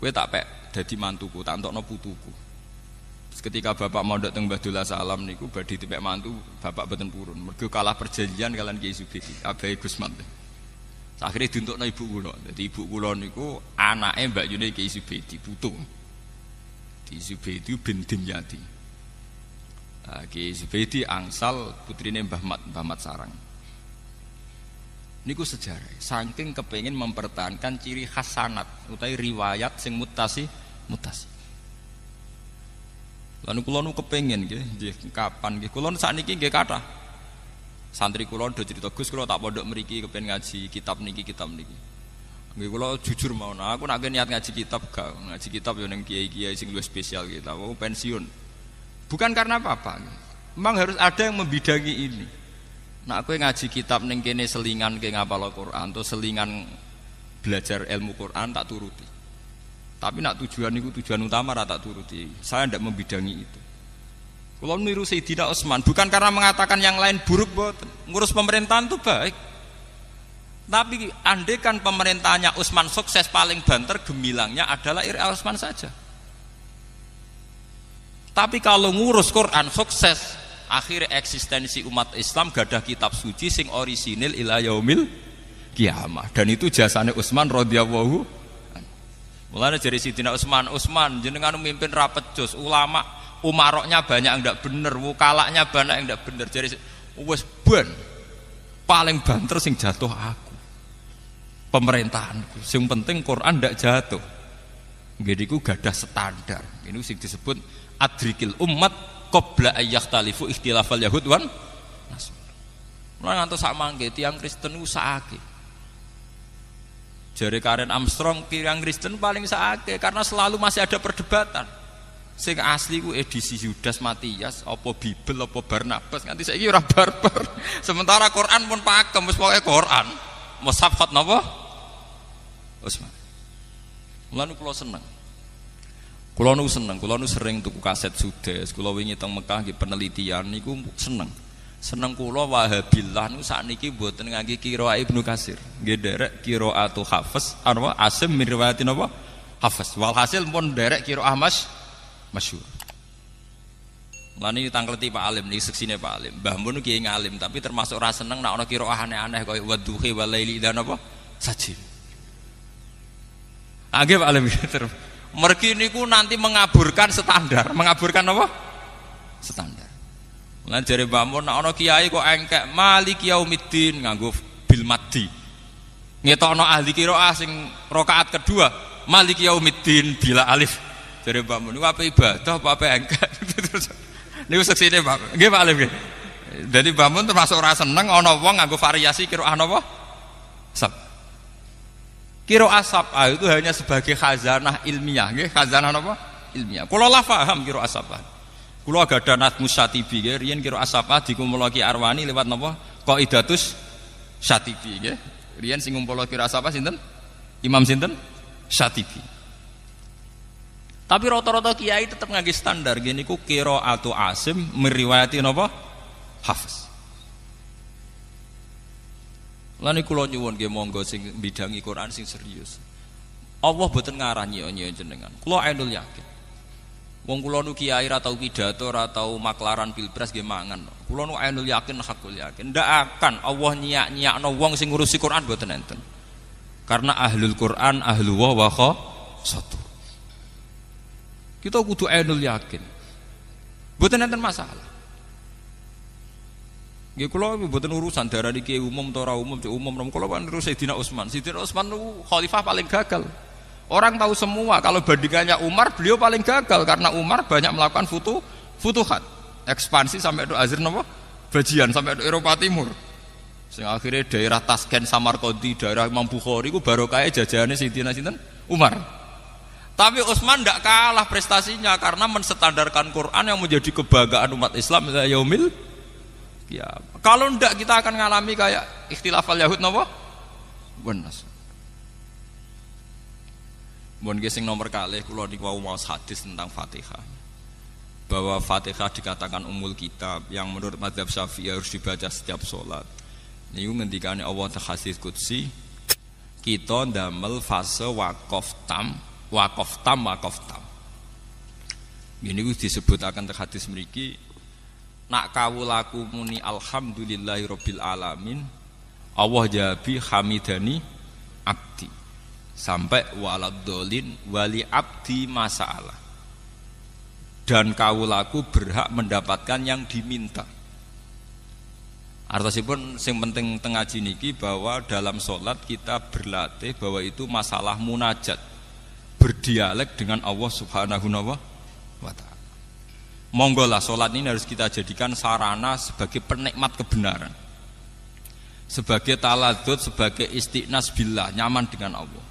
Kowe tak pek dadi mantuku, tak entokno putuku. Ketika bapak mondok teng Badullah Salam niku badhe dipek mantu bapak boten purun. Mergo kalah perjanjian kalian Kiai Zubaidi, Abai Gusmat. Akhire dientukno ibu kula. Dadi ibu kula niku anake Mbak Yune Kiai Zubaidi, putu. Di Zubaidi bin Dimyati. Ki Zubaidi angsal putrine Mbah Mat Sarang. Niku sejarah. Saking kepengin mempertahankan ciri khas sanad utawi riwayat sing mutasi. Lan kula nu kepengin nggih kapan nggih kula sakniki nggih kathah. Santri kula do cerita Gus kula tak pondok mriki kepen ngaji kitab niki. Nggih kula jujur mawon aku nek niat ngaji kitab gak ngaji kitab yo ning kiai-kiai sing luwih spesial kita aku pensiun. Bukan karena apa-apa. Memang harus ada yang membidangi ini. Nak kowe ngaji kitab ning kene selingan ke ngapal Al-Qur'an atau selingan belajar ilmu Quran tak turuti. Tapi nak tujuan niku tujuan utama ra tak turuti. Saya ndak membidangi itu. Kalau niru Sayyidina Utsman bukan karena mengatakan yang lain buruk boten. Ngurus pemerintahan itu baik. Tapi andaikan pemerintahnya Utsman sukses paling banter gemilangnya adalah Ira Utsman saja. Tapi kalau ngurus Quran sukses, akhir eksistensi umat Islam gadah kitab suci sing orisinil ila yaumil kiamah. Dan itu jasane Utsman radhiyallahu. Mulane jare Sayyidina Utsman jenengan mimpin ra pecus, ulama umaroknya banyak yang ndak bener, wukalaknya banyak yang ndak bener. Jare wis ben paling banter sing jatuh aku. Pemerintahanku. Sing penting Quran ndak jatuh. Nggih niku gadah standar. Ini sing disebut adrikil umat qabla ayyakhtalifu ikhtilafal yahud wan nasr. Mulane ngantos sak mangke tiyang Kristen ku sakake. Jare Karen Armstrong tiyang Kristen paling sakake karena selalu masih ada perdebatan. Sing asli ku edisi Yudas Matias apa Bibel apa Barnabas nganti saiki ora barbar. Sementara Quran pun pakem wis pokoke Quran. Mushaf khat napa? Utsman. Mulane kula seneng. Kula nu seneng, kula nu sering tuku kaset Sudes. Kula wingi teng Mekah nggih penelitian niku seneng. Seneng kula Wahabillah nu sakniki mboten ngangge qiraah Ibnu Katsir. Nggih derek qiraatu Hafiz arwa Asim min riwayatin apa? Hafiz. Walhasil pun derek qiraah masyhur. Lani tangkleti Pak Alim niki seksine Pak Alim. Mbah Mun kiai ngalim tapi termasuk ora seneng nek ana qiraah aneh-aneh kaya wadduhi walaili dan apa? Sajin. Nggih Pak Alim mergi niku nanti mengaburkan standar. Mengaburkan apa? Standar. Lan jare Mbah Mun nek ana kiai kok engkek Maliki Yaumiddin nganggo bil maddi. Ngetokno ahli qiraah sing rakaat kedua Maliki Yaumiddin bila alif. Jare Mbah Mun niku apa ibadah apa engkek. Niku seksine Pak. Nggih Pak Alif nggih. Dadi Mbah Mun termasuk ora seneng ana wong nganggo variasi qiraah napa? Sab. Qiraah sab'ah itu hanya sebagai khazanah ilmiah nggih, khazanah napa? Ilmiah. Kula lah paham qiraah sab'ah. Kula gadah Nazmus Syatibi nggih, riyen qiraah sab'ah dikumpulake Arwani lewat napa? Qaidatus Syatibi nggih. Riyen sing ngumpul qiraah sab'ah sinten? Imam sinten? Syatibi. Tapi rata-rata kiai tetap ngangge standar gini ku qiraatu Asim meriwayati napa? Hafiz. Lan niku kula nyuwun nggih monggo sing bidangi Quran sing serius. Allah boten ngarah nyek jenengan. Kula ainul yakin. Wong kula nu kiai ra tau pidato, ra tau maklaran pilpres nggih mangan. Kula nu ainul yakin hakul yakin. Ndak akan Allah nyiak-nyiakno wong sing ngurusi Quran boten enten. Karena ahlul Quran ahlu wa khassatu. Kita kudu ainul yakin. Mboten enten masalah. Nggih kula mboten urusan darani kiai umum utawa ora umum, kula kan terus Sayyidina Utsman. Sayyidina Utsman niku khalifah paling gagal. Orang tahu semua kalau bandingannya Umar, beliau paling gagal karena Umar banyak melakukan futuhat, ekspansi sampai ke Azir napa? Bajian sampai ke Eropa Timur. Sing akhirnya daerah Tasken, Samarkandi, daerah Imam Bukhari iku barokah jajahane Sayyidina sinten? Umar. Tapi Utsman tidak kalah prestasinya karena menstandarkan Quran yang menjadi kebanggaan umat Islam ila yaumil qiyamah. Kalau tidak kita akan ngalami kayak ikhtilafal Yahud napa? Benas. Mun sing nomor kalih kula niku mau hadis tentang Fatihah. Bahwa Fatihah dikatakan umul kitab yang menurut mazhab Syafi'i harus dibaca setiap sholat. Niku ngendikane Allah hadis qudsi kita ndamel fase waqaf tam. Ini disebut akan hadis mriki nak kawulaku muni alhamdulillahirabbil alamin Allah jabi hamidani abdi sampai waladolin wali abdi masalah dan kaulaku berhak mendapatkan yang diminta. Artosipun sing penting teng ngaji niki bahwa dalam sholat kita berlatih bahwa itu masalah munajat, berdialek dengan Allah Subhanahu wa ta'ala. Monggolah sholat ini harus kita jadikan sarana sebagai penikmat kebenaran, sebagai taladzud, sebagai istiqnas billah, nyaman dengan Allah.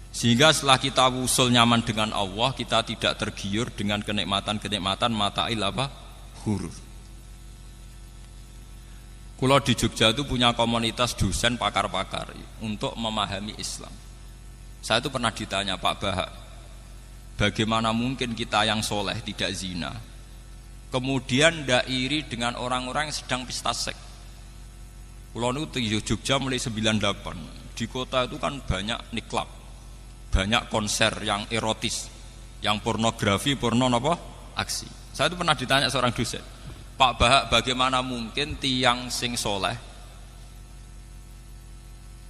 Sehingga setelah kita wusul nyaman dengan Allah, kita tidak tergiur dengan kenikmatan-kenikmatan mata'il huruf. Kulo di Jogja itu punya komunitas dosen pakar-pakar untuk memahami Islam. Saya itu pernah ditanya, Pak Bahak, bagaimana mungkin kita yang soleh tidak zina, kemudian tidak iri dengan orang-orang yang sedang pesta seks? Kulo itu di Jogja mulai 98. Di kota itu kan banyak niklab, banyak konser yang erotis, yang pornografi, aksi. Saya itu pernah ditanya seorang dosen, Pak Bahak, bagaimana mungkin tiang sing soleh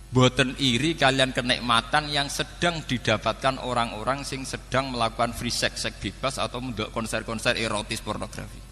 boten iri kalian kenikmatan yang sedang didapatkan orang-orang sing sedang melakukan free sex, seks bebas atau mendelok konser-konser erotis pornografi?